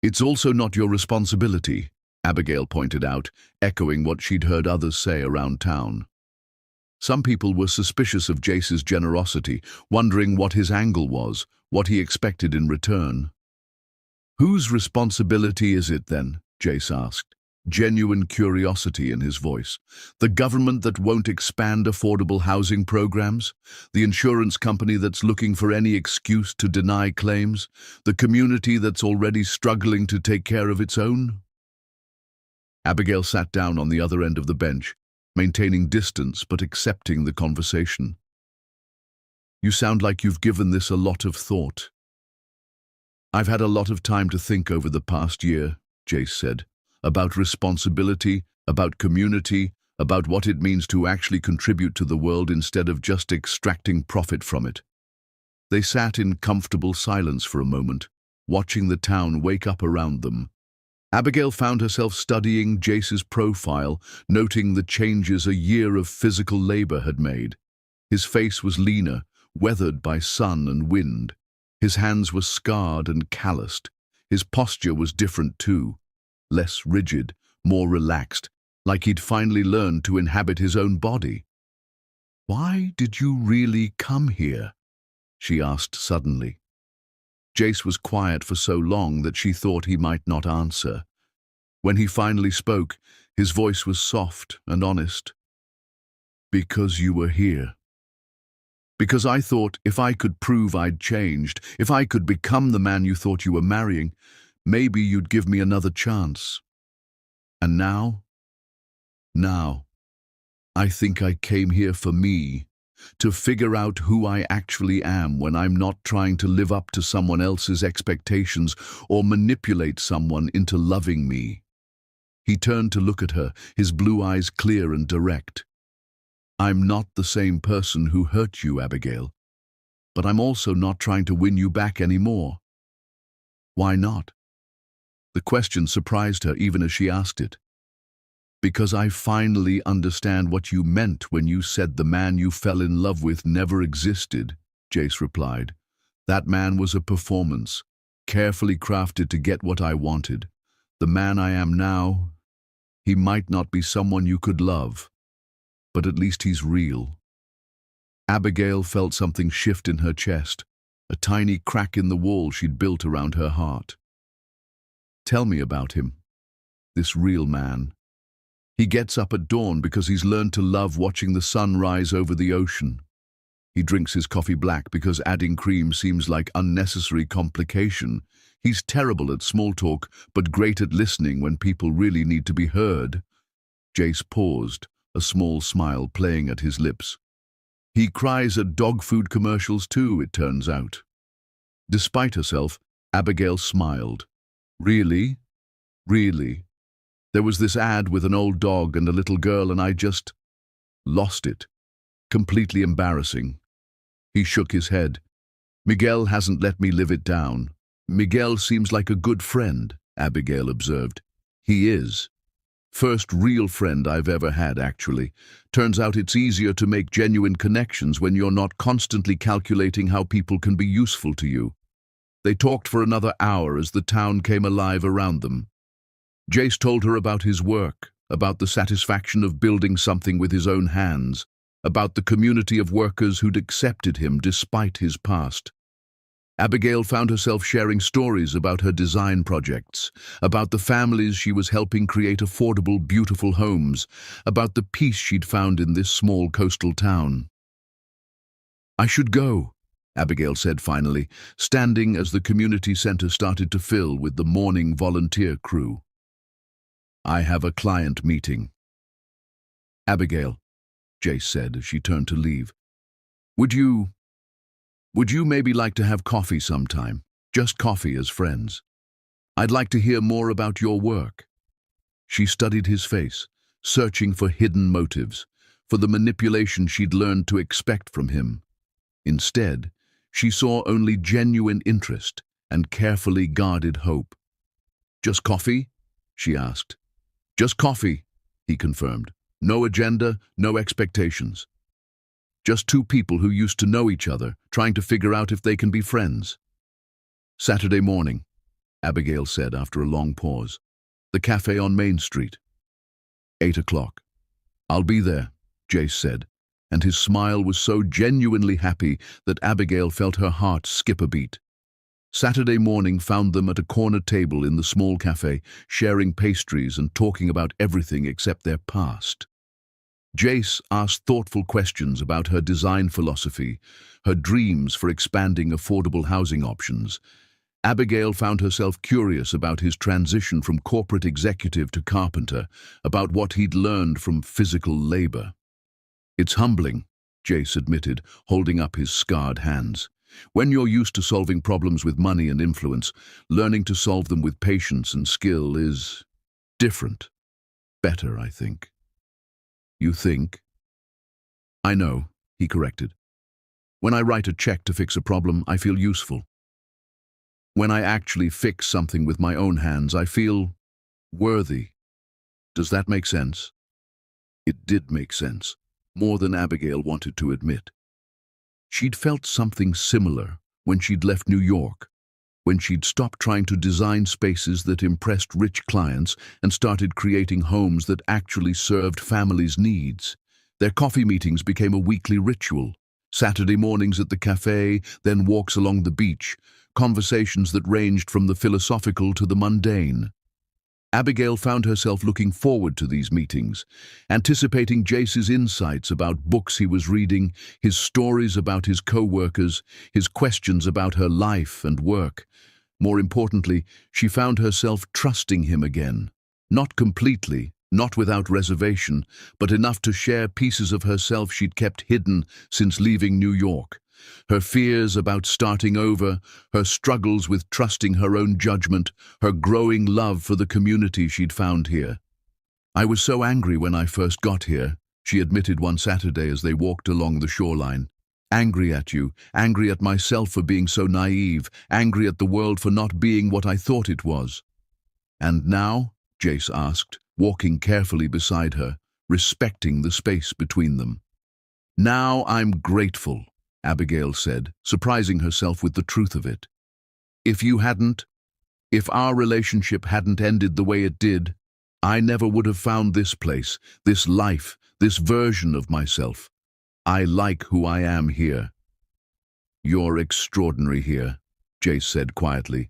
"It's also not your responsibility," Abigail pointed out, echoing what she'd heard others say around town. Some people were suspicious of Jace's generosity, wondering what his angle was, what he expected in return. "Whose responsibility is it then?" Jace asked, genuine curiosity in his voice. "The government that won't expand affordable housing programs? The insurance company that's looking for any excuse to deny claims? The community that's already struggling to take care of its own?" Abigail sat down on the other end of the bench, maintaining distance but accepting the conversation. "You sound like you've given this a lot of thought." "I've had a lot of time to think over the past year," Jace said, "about responsibility, about community, about what it means to actually contribute to the world instead of just extracting profit from it." They sat in comfortable silence for a moment, watching the town wake up around them. Abigail found herself studying Jace's profile, noting the changes a year of physical labor had made. His face was leaner, weathered by sun and wind. His hands were scarred and calloused. His posture was different too, less rigid, more relaxed, like he'd finally learned to inhabit his own body. "Why did you really come here?" she asked suddenly. Jace was quiet for so long that she thought he might not answer. When he finally spoke, his voice was soft and honest. "Because you were here. Because I thought if I could prove I'd changed, if I could become the man you thought you were marrying, maybe you'd give me another chance. And now? Now, I think I came here for me, to figure out who I actually am when I'm not trying to live up to someone else's expectations or manipulate someone into loving me." He turned to look at her, his blue eyes clear and direct. "I'm not the same person who hurt you, Abigail, but I'm also not trying to win you back anymore." "Why not?" The question surprised her even as she asked it. "Because I finally understand what you meant when you said the man you fell in love with never existed," Jace replied. "That man was a performance, carefully crafted to get what I wanted. The man I am now, He might not be someone you could love, but at least he's real. Abigail felt something shift in her chest, a tiny crack in the wall she'd built around her heart. Tell me about him, this real man. He gets up at dawn because he's learned to love watching the sun rise over the ocean. He drinks his coffee black because adding cream seems like unnecessary complication. He's terrible at small talk, but great at listening when people really need to be heard. Jace paused, a small smile playing at his lips. He cries at dog food commercials too, it turns out. Despite herself, Abigail smiled. Really? Really? There was this ad with an old dog and a little girl and I just lost it. Completely embarrassing. He shook his head. Miguel hasn't let me live it down. Miguel seems like a good friend, Abigail observed. He is. First real friend I've ever had, actually. Turns out it's easier to make genuine connections when you're not constantly calculating how people can be useful to you. They talked for another hour as the town came alive around them. Jace told her about his work, about the satisfaction of building something with his own hands, about the community of workers who'd accepted him despite his past. Abigail found herself sharing stories about her design projects, about the families she was helping create affordable, beautiful homes, about the peace she'd found in this small coastal town. I should go, Abigail said finally, standing as the community center started to fill with the morning volunteer crew. I have a client meeting. Abigail, Jace said as she turned to leave. Would you maybe like to have coffee sometime? Just coffee as friends. I'd like to hear more about your work. She studied his face, searching for hidden motives, for the manipulation she'd learned to expect from him. Instead, she saw only genuine interest and carefully guarded hope. Just coffee? She asked. Just coffee, he confirmed. No agenda, no expectations. Just two people who used to know each other, trying to figure out if they can be friends. Saturday morning, Abigail said after a long pause. The cafe on Main Street. 8 o'clock. I'll be there, Jace said, and his smile was so genuinely happy that Abigail felt her heart skip a beat. Saturday morning found them at a corner table in the small cafe, sharing pastries and talking about everything except their past. Jace asked thoughtful questions about her design philosophy, her dreams for expanding affordable housing options. Abigail found herself curious about his transition from corporate executive to carpenter, about what he'd learned from physical labor. It's humbling, Jace admitted, holding up his scarred hands. When you're used to solving problems with money and influence, learning to solve them with patience and skill is different. Better, I think. You think? I know, he corrected. When I write a check to fix a problem, I feel useful. When I actually fix something with my own hands, I feel worthy. Does that make sense? It did make sense, more than Abigail wanted to admit. She'd felt something similar when she'd left New York, when she'd stopped trying to design spaces that impressed rich clients and started creating homes that actually served families' needs. Their coffee meetings became a weekly ritual. Saturday mornings at the cafe, then walks along the beach, conversations that ranged from the philosophical to the mundane. Abigail found herself looking forward to these meetings, anticipating Jace's insights about books he was reading, his stories about his co-workers, his questions about her life and work. More importantly, she found herself trusting him again. Not completely, not without reservation, but enough to share pieces of herself she'd kept hidden since leaving New York. Her fears about starting over, her struggles with trusting her own judgment, her growing love for the community she'd found here. I was so angry when I first got here, she admitted one Saturday as they walked along the shoreline. Angry at you, angry at myself for being so naive, angry at the world for not being what I thought it was. And now? Jace asked, walking carefully beside her, respecting the space between them. Now I'm grateful, Abigail said, surprising herself with the truth of it. If our relationship hadn't ended the way it did, I never would have found this place, this life, this version of myself. I like who I am here." "You're extraordinary here," Jace said quietly.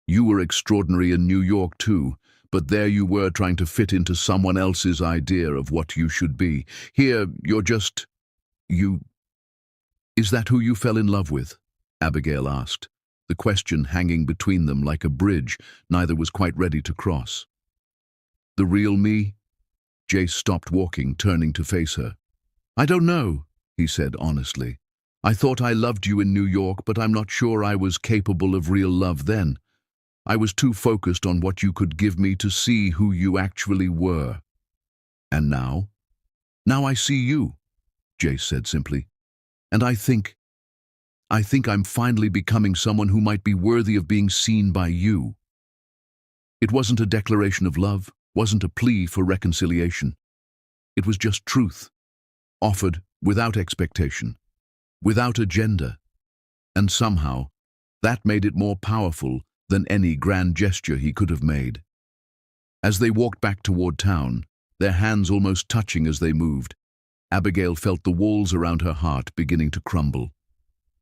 "You were extraordinary in New York too, but there you were trying to fit into someone else's idea of what you should be. Here, you're just... you... Is that who you fell in love with?" Abigail asked, the question hanging between them like a bridge neither was quite ready to cross. "The real me?" Jace stopped walking, turning to face her. "I don't know," he said honestly. "I thought I loved you in New York, but I'm not sure I was capable of real love then. I was too focused on what you could give me to see who you actually were." "And now?" "Now I see you," Jace said simply. "And I think I'm finally becoming someone who might be worthy of being seen by you." It wasn't a declaration of love, wasn't a plea for reconciliation. It was just truth, offered without expectation, without agenda. And somehow, that made it more powerful than any grand gesture he could have made. As they walked back toward town, their hands almost touching as they moved, Abigail felt the walls around her heart beginning to crumble.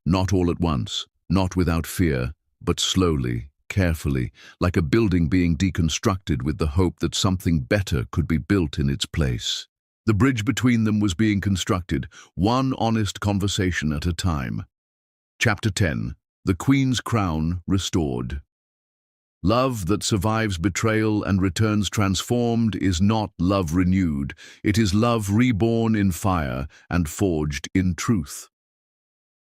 Not all at once, not without fear, but slowly, carefully, like a building being deconstructed with the hope that something better could be built in its place. The bridge between them was being constructed, one honest conversation at a time. Chapter 10. The Queen's Crown Restored. Love that survives betrayal and returns transformed is not love renewed. It is love reborn in fire and forged in truth.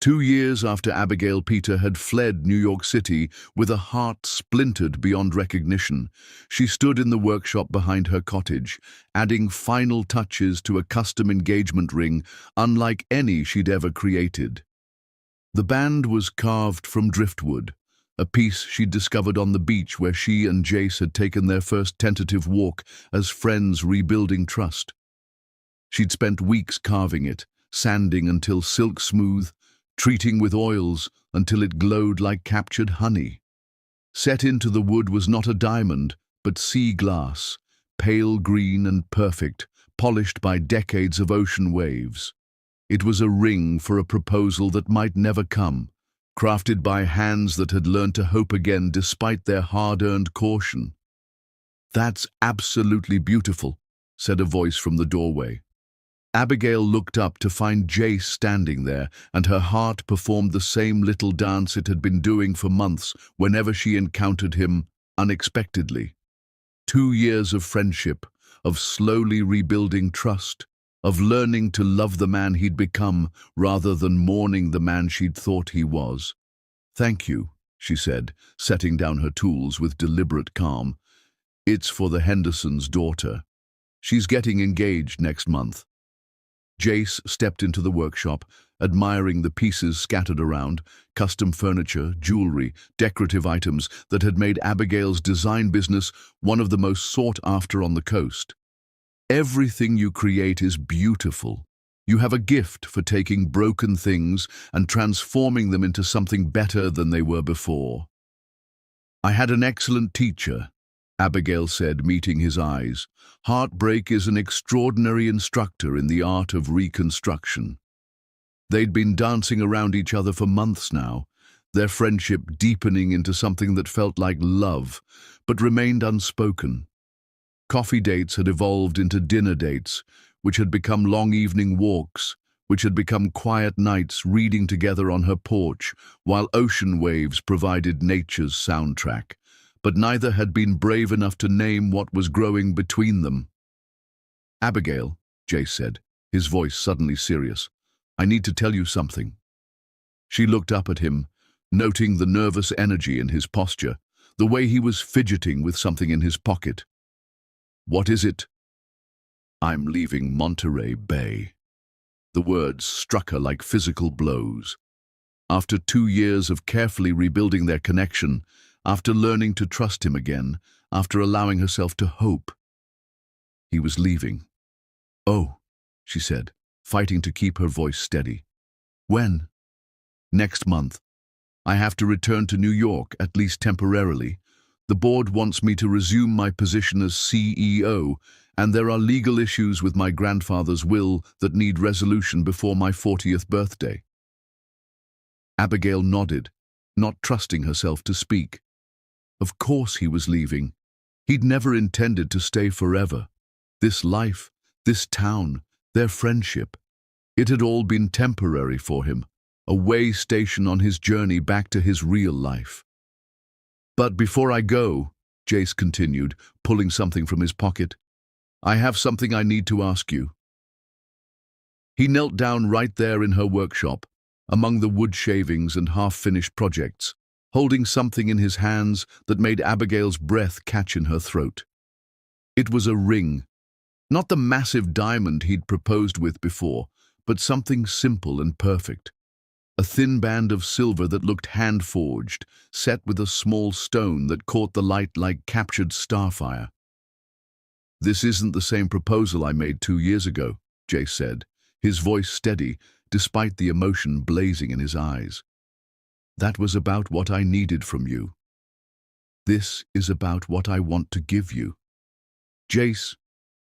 2 years after Abigail Peter had fled New York City with a heart splintered beyond recognition, she stood in the workshop behind her cottage, adding final touches to a custom engagement ring unlike any she'd ever created. The band was carved from driftwood, a piece she'd discovered on the beach where she and Jace had taken their first tentative walk as friends rebuilding trust. She'd spent weeks carving it, sanding until silk smooth, treating with oils until it glowed like captured honey. Set into the wood was not a diamond, but sea glass, pale green and perfect, polished by decades of ocean waves. It was a ring for a proposal that might never come, crafted by hands that had learned to hope again despite their hard-earned caution. "That's absolutely beautiful," said a voice from the doorway. Abigail looked up to find Jace standing there, and her heart performed the same little dance it had been doing for months whenever she encountered him unexpectedly. 2 years of friendship, of slowly rebuilding trust, of learning to love the man he'd become rather than mourning the man she'd thought he was. "Thank you," she said, setting down her tools with deliberate calm. "It's for the Hendersons' daughter. She's getting engaged next month." Jace stepped into the workshop, admiring the pieces scattered around, custom furniture, jewelry, decorative items that had made Abigail's design business one of the most sought after on the coast. "Everything you create is beautiful. You have a gift for taking broken things and transforming them into something better than they were before." "I had an excellent teacher," Abigail said, meeting his eyes. "Heartbreak is an extraordinary instructor in the art of reconstruction." They'd been dancing around each other for months now, their friendship deepening into something that felt like love, but remained unspoken. Coffee dates had evolved into dinner dates, which had become long evening walks, which had become quiet nights reading together on her porch, while ocean waves provided nature's soundtrack. But neither had been brave enough to name what was growing between them. "Abigail," Jace said, his voice suddenly serious, "I need to tell you something." She looked up at him, noting the nervous energy in his posture, the way he was fidgeting with something in his pocket. "What is it?" "I'm leaving Monterey Bay." The words struck her like physical blows. After 2 years of carefully rebuilding their connection, after learning to trust him again, after allowing herself to hope, he was leaving. "Oh," she said, fighting to keep her voice steady. "When?" "Next month. I have to return to New York, at least temporarily. The board wants me to resume my position as CEO, and there are legal issues with my grandfather's will that need resolution before my 40th birthday. Abigail nodded, not trusting herself to speak. Of course he was leaving. He'd never intended to stay forever. This life, this town, their friendship, it had all been temporary for him, a way station on his journey back to his real life. But before I go, Jace continued, pulling something from his pocket, I have something I need to ask you. He knelt down right there in her workshop, among the wood shavings and half-finished projects, holding something in his hands that made Abigail's breath catch in her throat. It was a ring, not the massive diamond he'd proposed with before, but something simple and perfect. A thin band of silver that looked hand-forged, set with a small stone that caught the light like captured starfire. This isn't the same proposal I made 2 years ago, Jace said, his voice steady, despite the emotion blazing in his eyes. That was about what I needed from you. This is about what I want to give you. Jace,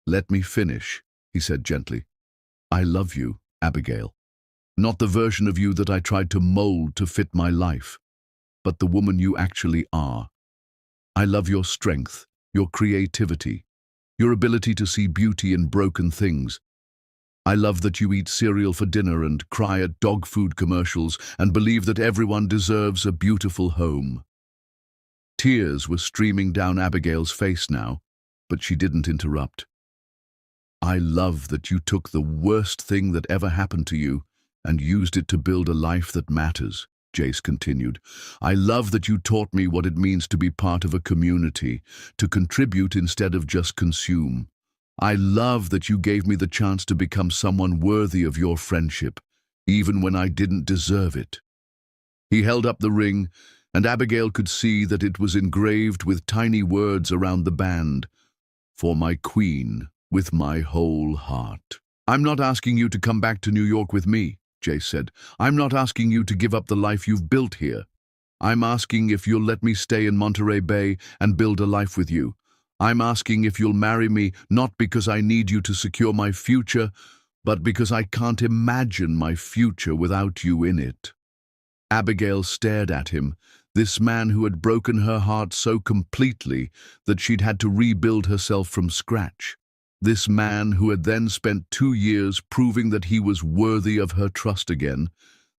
let me finish, he said gently. I love you, Abigail. Not the version of you that I tried to mold to fit my life, but the woman you actually are. I love your strength, your creativity, your ability to see beauty in broken things. I love that you eat cereal for dinner and cry at dog food commercials and believe that everyone deserves a beautiful home. Tears were streaming down Abigail's face now, but she didn't interrupt. I love that you took the worst thing that ever happened to you and used it to build a life that matters, Jace continued. I love that you taught me what it means to be part of a community, to contribute instead of just consume. I love that you gave me the chance to become someone worthy of your friendship, even when I didn't deserve it. He held up the ring, and Abigail could see that it was engraved with tiny words around the band. For my queen, with my whole heart. I'm not asking you to come back to New York with me, Jace said. I'm not asking you to give up the life you've built here. I'm asking if you'll let me stay in Monterey Bay and build a life with you. I'm asking if you'll marry me, not because I need you to secure my future, but because I can't imagine my future without you in it. Abigail stared at him, this man who had broken her heart so completely that she'd had to rebuild herself from scratch. This man who had then spent 2 years proving that he was worthy of her trust again.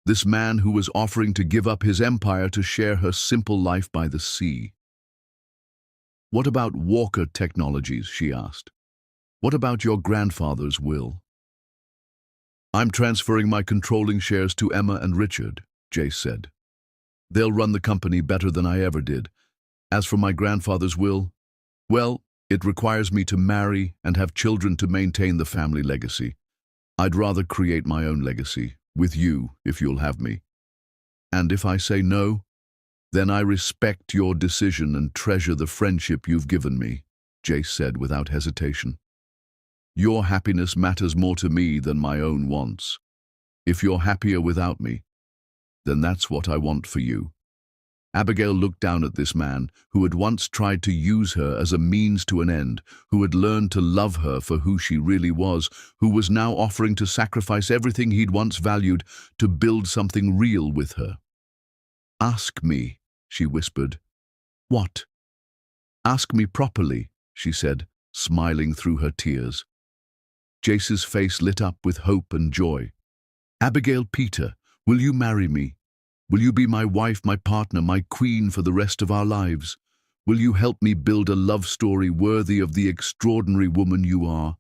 This man who was offering to give up his empire to share her simple life by the sea. What about Walker Technologies, she asked. What about your grandfather's will? I'm transferring my controlling shares to Emma and Richard, Jace said. They'll run the company better than I ever did. As for my grandfather's will, well, it requires me to marry and have children to maintain the family legacy. I'd rather create my own legacy, with you, if you'll have me. And if I say no, then I respect your decision and treasure the friendship you've given me, Jace said without hesitation. Your happiness matters more to me than my own wants. If you're happier without me, then that's what I want for you. Abigail looked down at this man who had once tried to use her as a means to an end, who had learned to love her for who she really was, who was now offering to sacrifice everything he'd once valued to build something real with her. Ask me, she whispered. What? Ask me properly, she said, smiling through her tears. Jace's face lit up with hope and joy. Abigail Peter, will you marry me? Will you be my wife, my partner, my queen for the rest of our lives? Will you help me build a love story worthy of the extraordinary woman you are?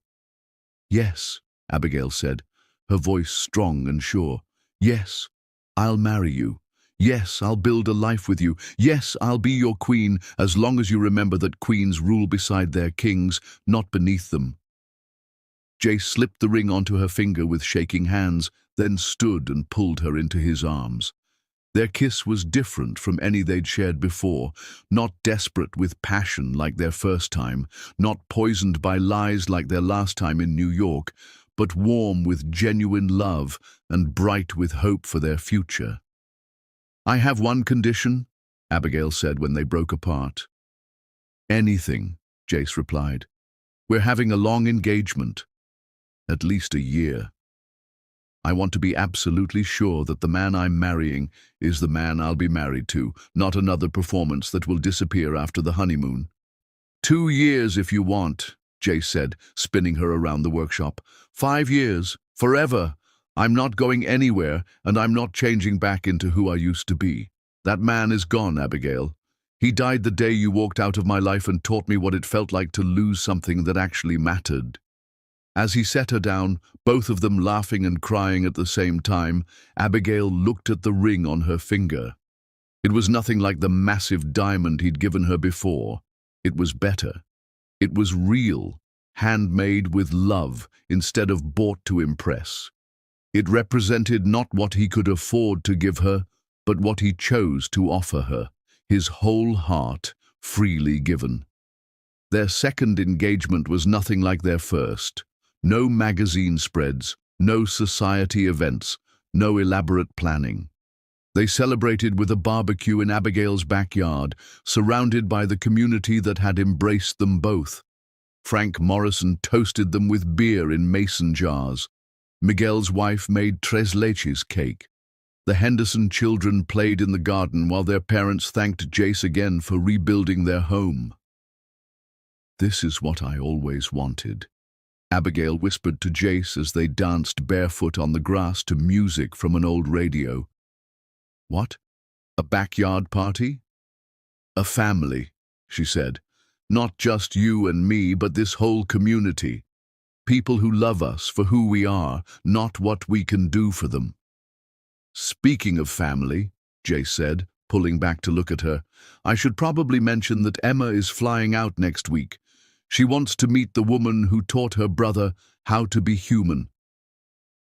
Yes, Abigail said, her voice strong and sure. Yes, I'll marry you. Yes, I'll build a life with you. Yes, I'll be your queen, as long as you remember that queens rule beside their kings, not beneath them. Jace slipped the ring onto her finger with shaking hands, then stood and pulled her into his arms. Their kiss was different from any they'd shared before, not desperate with passion like their first time, not poisoned by lies like their last time in New York, but warm with genuine love and bright with hope for their future. I have one condition, Abigail said when they broke apart. Anything, Jace replied. We're having a long engagement. At least a year. I want to be absolutely sure that the man I'm marrying is the man I'll be married to, not another performance that will disappear after the honeymoon. 2 years if you want, Jace said, spinning her around the workshop. 5 years, forever. I'm not going anywhere, and I'm not changing back into who I used to be. That man is gone, Abigail. He died the day you walked out of my life and taught me what it felt like to lose something that actually mattered. As he set her down, both of them laughing and crying at the same time, Abigail looked at the ring on her finger. It was nothing like the massive diamond he'd given her before. It was better. It was real, handmade with love instead of bought to impress. It represented not what he could afford to give her, but what he chose to offer her, his whole heart, freely given. Their second engagement was nothing like their first. No magazine spreads, no society events, no elaborate planning. They celebrated with a barbecue in Abigail's backyard, surrounded by the community that had embraced them both. Frank Morrison toasted them with beer in mason jars. Miguel's wife made tres leches cake. The Henderson children played in the garden while their parents thanked Jace again for rebuilding their home. This is what I always wanted, Abigail whispered to Jace as they danced barefoot on the grass to music from an old radio. What? A backyard party? A family, she said. Not just you and me, but this whole community. People who love us for who we are, not what we can do for them. Speaking of family, Jace said, pulling back to look at her, I should probably mention that Emma is flying out next week. She wants to meet the woman who taught her brother how to be human.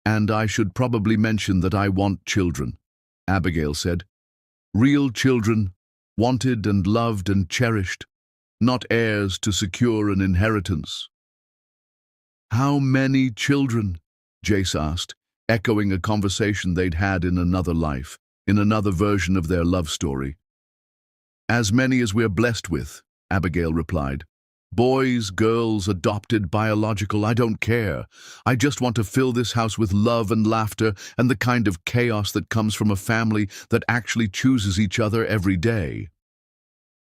And I should probably mention that I want children, Abigail said. Real children, wanted and loved and cherished, not heirs to secure an inheritance. How many children? Jace asked, echoing a conversation they'd had in another life, in another version of their love story. As many as we're blessed with, Abigail replied. Boys, girls, adopted, biological, I don't care. I just want to fill this house with love and laughter and the kind of chaos that comes from a family that actually chooses each other every day.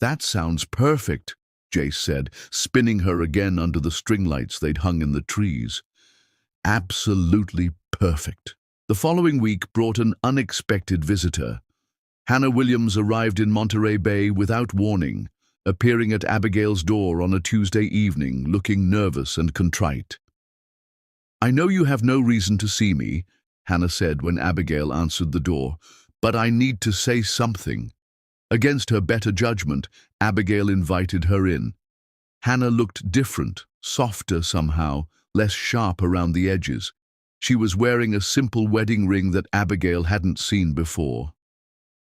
That sounds perfect, Jace said, spinning her again under the string lights they'd hung in the trees. Absolutely perfect. The following week brought an unexpected visitor. Hannah Williams arrived in Monterey Bay without warning, appearing at Abigail's door on a Tuesday evening, looking nervous and contrite. I know you have no reason to see me, Hannah said when Abigail answered the door, but I need to say something. Against her better judgment, Abigail invited her in. Hannah looked different, softer somehow, less sharp around the edges. She was wearing a simple wedding ring that Abigail hadn't seen before.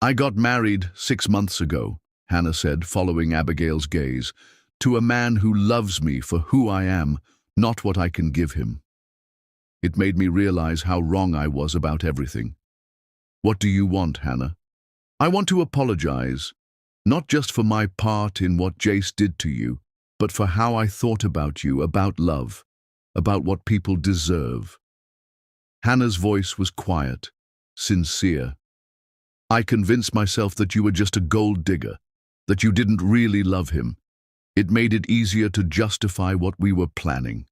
I got married 6 months ago, Hannah said, following Abigail's gaze, to a man who loves me for who I am, not what I can give him. It made me realize how wrong I was about everything. What do you want, Hannah? I want to apologize, not just for my part in what Jace did to you, but for how I thought about you, about love, about what people deserve. Hannah's voice was quiet, sincere. I convinced myself that you were just a gold digger, that you didn't really love him. It made it easier to justify what we were planning.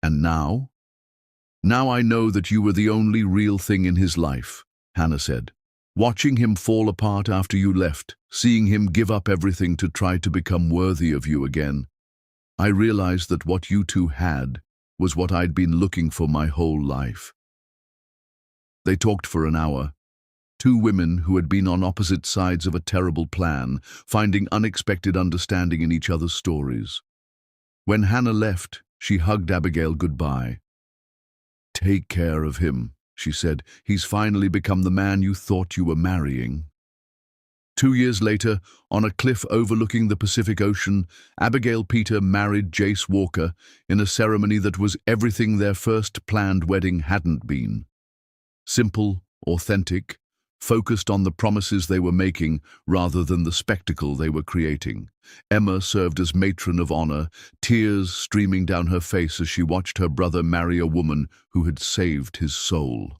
And now? Now I know that you were the only real thing in his life, Hannah said. Watching him fall apart after you left, seeing him give up everything to try to become worthy of you again, I realized that what you two had was what I'd been looking for my whole life. They talked for an hour. Two women who had been on opposite sides of a terrible plan, finding unexpected understanding in each other's stories. When Hannah left, she hugged Abigail goodbye. Take care of him, she said. He's finally become the man you thought you were marrying. 2 years later, on a cliff overlooking the Pacific Ocean, Abigail Peter married Jace Walker in a ceremony that was everything their first planned wedding hadn't been. Simple, authentic, focused on the promises they were making rather than the spectacle they were creating. Emma served as matron of honor, tears streaming down her face as she watched her brother marry a woman who had saved his soul.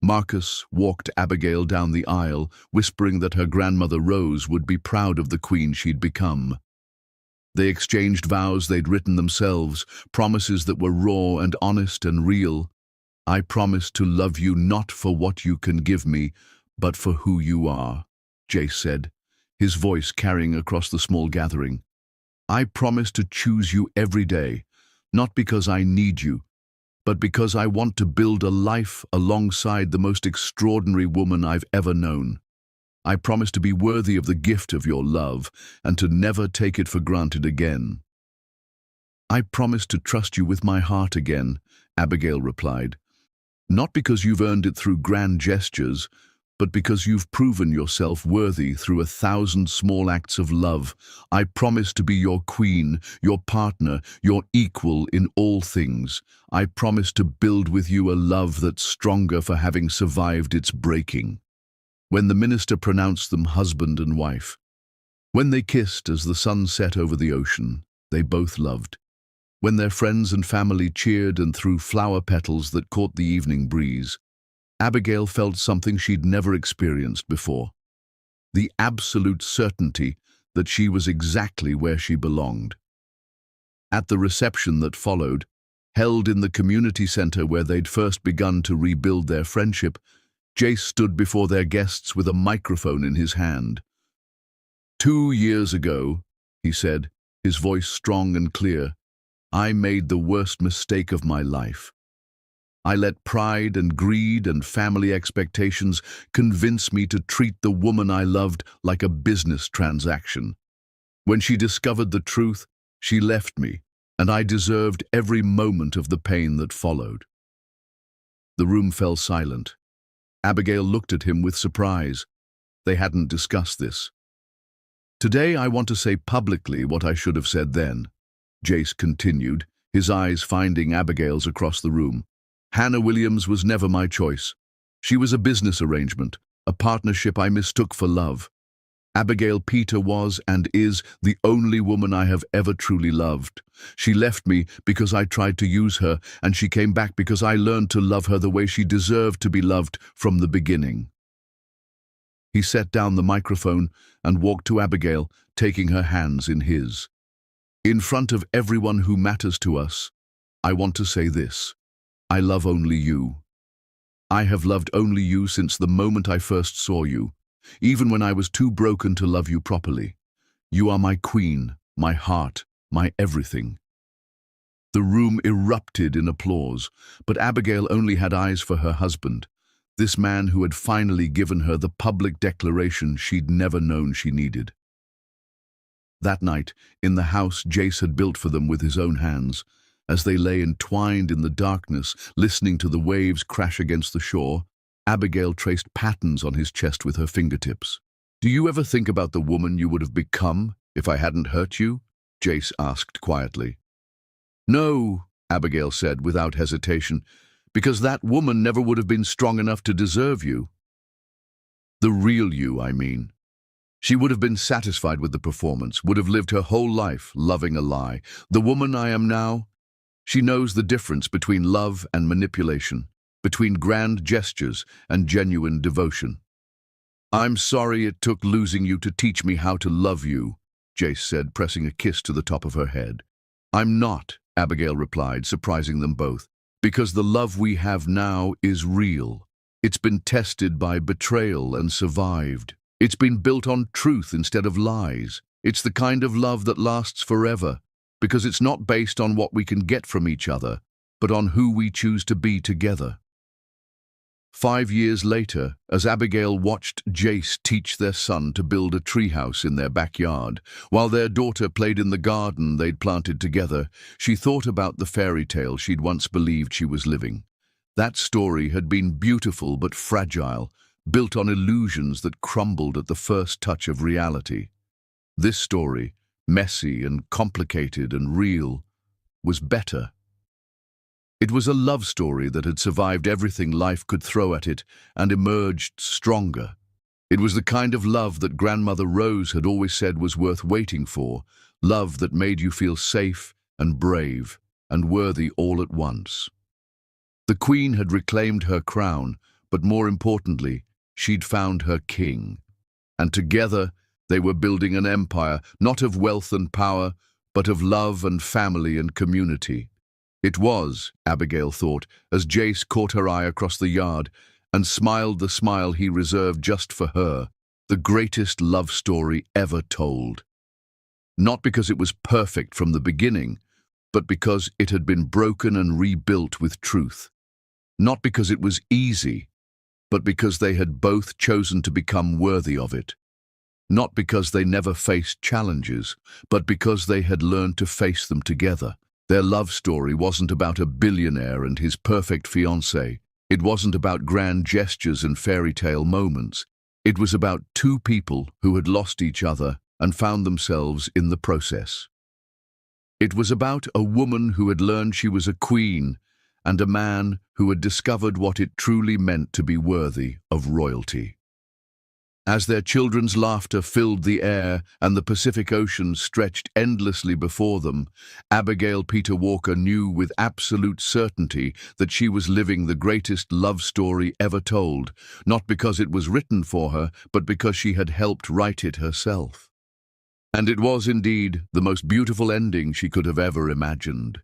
Marcus walked Abigail down the aisle, whispering that her grandmother Rose would be proud of the queen she'd become. They exchanged vows they'd written themselves, promises that were raw and honest and real. "I promise to love you not for what you can give me, but for who you are," Jace said, his voice carrying across the small gathering. "I promise to choose you every day, not because I need you, but because I want to build a life alongside the most extraordinary woman I've ever known. I promise to be worthy of the gift of your love and to never take it for granted again." "I promise to trust you with my heart again," Abigail replied. "Not because you've earned it through grand gestures, but because you've proven yourself worthy through 1,000 small acts of love. I promise to be your queen, your partner, your equal in all things. I promise to build with you a love that's stronger for having survived its breaking." When the minister pronounced them husband and wife, when they kissed as the sun set over the ocean, they both loved. When their friends and family cheered and threw flower petals that caught the evening breeze, Abigail felt something she'd never experienced before. The absolute certainty that she was exactly where she belonged. At the reception that followed, held in the community center where they'd first begun to rebuild their friendship, Jace stood before their guests with a microphone in his hand. "2 years ago," he said, his voice strong and clear, "I made the worst mistake of my life. I let pride and greed and family expectations convince me to treat the woman I loved like a business transaction. When she discovered the truth, she left me, and I deserved every moment of the pain that followed." The room fell silent. Abigail looked at him with surprise. They hadn't discussed this. "Today I want to say publicly what I should have said then," Jace continued, his eyes finding Abigail's across the room. "Hannah Williams was never my choice. She was a business arrangement, a partnership I mistook for love. Abigail Peter was and is the only woman I have ever truly loved. She left me because I tried to use her, and she came back because I learned to love her the way she deserved to be loved from the beginning." He set down the microphone and walked to Abigail, taking her hands in his. "In front of everyone who matters to us, I want to say this. I love only you. I have loved only you since the moment I first saw you, even when I was too broken to love you properly. You are my queen, my heart, my everything." The room erupted in applause, but Abigail only had eyes for her husband, this man who had finally given her the public declaration she'd never known she needed. That night, in the house Jace had built for them with his own hands, as they lay entwined in the darkness, listening to the waves crash against the shore, Abigail traced patterns on his chest with her fingertips. "Do you ever think about the woman you would have become if I hadn't hurt you?" Jace asked quietly. "No," Abigail said without hesitation, "because that woman never would have been strong enough to deserve you. The real you, I mean. She would have been satisfied with the performance, would have lived her whole life loving a lie. The woman I am now, she knows the difference between love and manipulation, between grand gestures and genuine devotion." "I'm sorry it took losing you to teach me how to love you," Jace said, pressing a kiss to the top of her head. "I'm not," Abigail replied, surprising them both, "because the love we have now is real. It's been tested by betrayal and survived. It's been built on truth instead of lies. It's the kind of love that lasts forever, because it's not based on what we can get from each other, but on who we choose to be together." 5 years later, as Abigail watched Jace teach their son to build a treehouse in their backyard, while their daughter played in the garden they'd planted together, she thought about the fairy tale she'd once believed she was living. That story had been beautiful but fragile, built on illusions that crumbled at the first touch of reality. This story, messy and complicated and real, was better. It was a love story that had survived everything life could throw at it and emerged stronger. It was the kind of love that Grandmother Rose had always said was worth waiting for, love that made you feel safe and brave and worthy all at once. The Queen had reclaimed her crown, but more importantly, she'd found her king. And together, they were building an empire, not of wealth and power, but of love and family and community. It was, Abigail thought, as Jace caught her eye across the yard and smiled the smile he reserved just for her, the greatest love story ever told. Not because it was perfect from the beginning, but because it had been broken and rebuilt with truth. Not because it was easy, but because they had both chosen to become worthy of it. Not because they never faced challenges, but because they had learned to face them together. Their love story wasn't about a billionaire and his perfect fiancé. It wasn't about grand gestures and fairy tale moments. It was about two people who had lost each other and found themselves in the process. It was about a woman who had learned she was a queen and a man who had discovered what it truly meant to be worthy of royalty. As their children's laughter filled the air and the Pacific Ocean stretched endlessly before them, Abigail Peter Walker knew with absolute certainty that she was living the greatest love story ever told, not because it was written for her, but because she had helped write it herself. And it was indeed the most beautiful ending she could have ever imagined.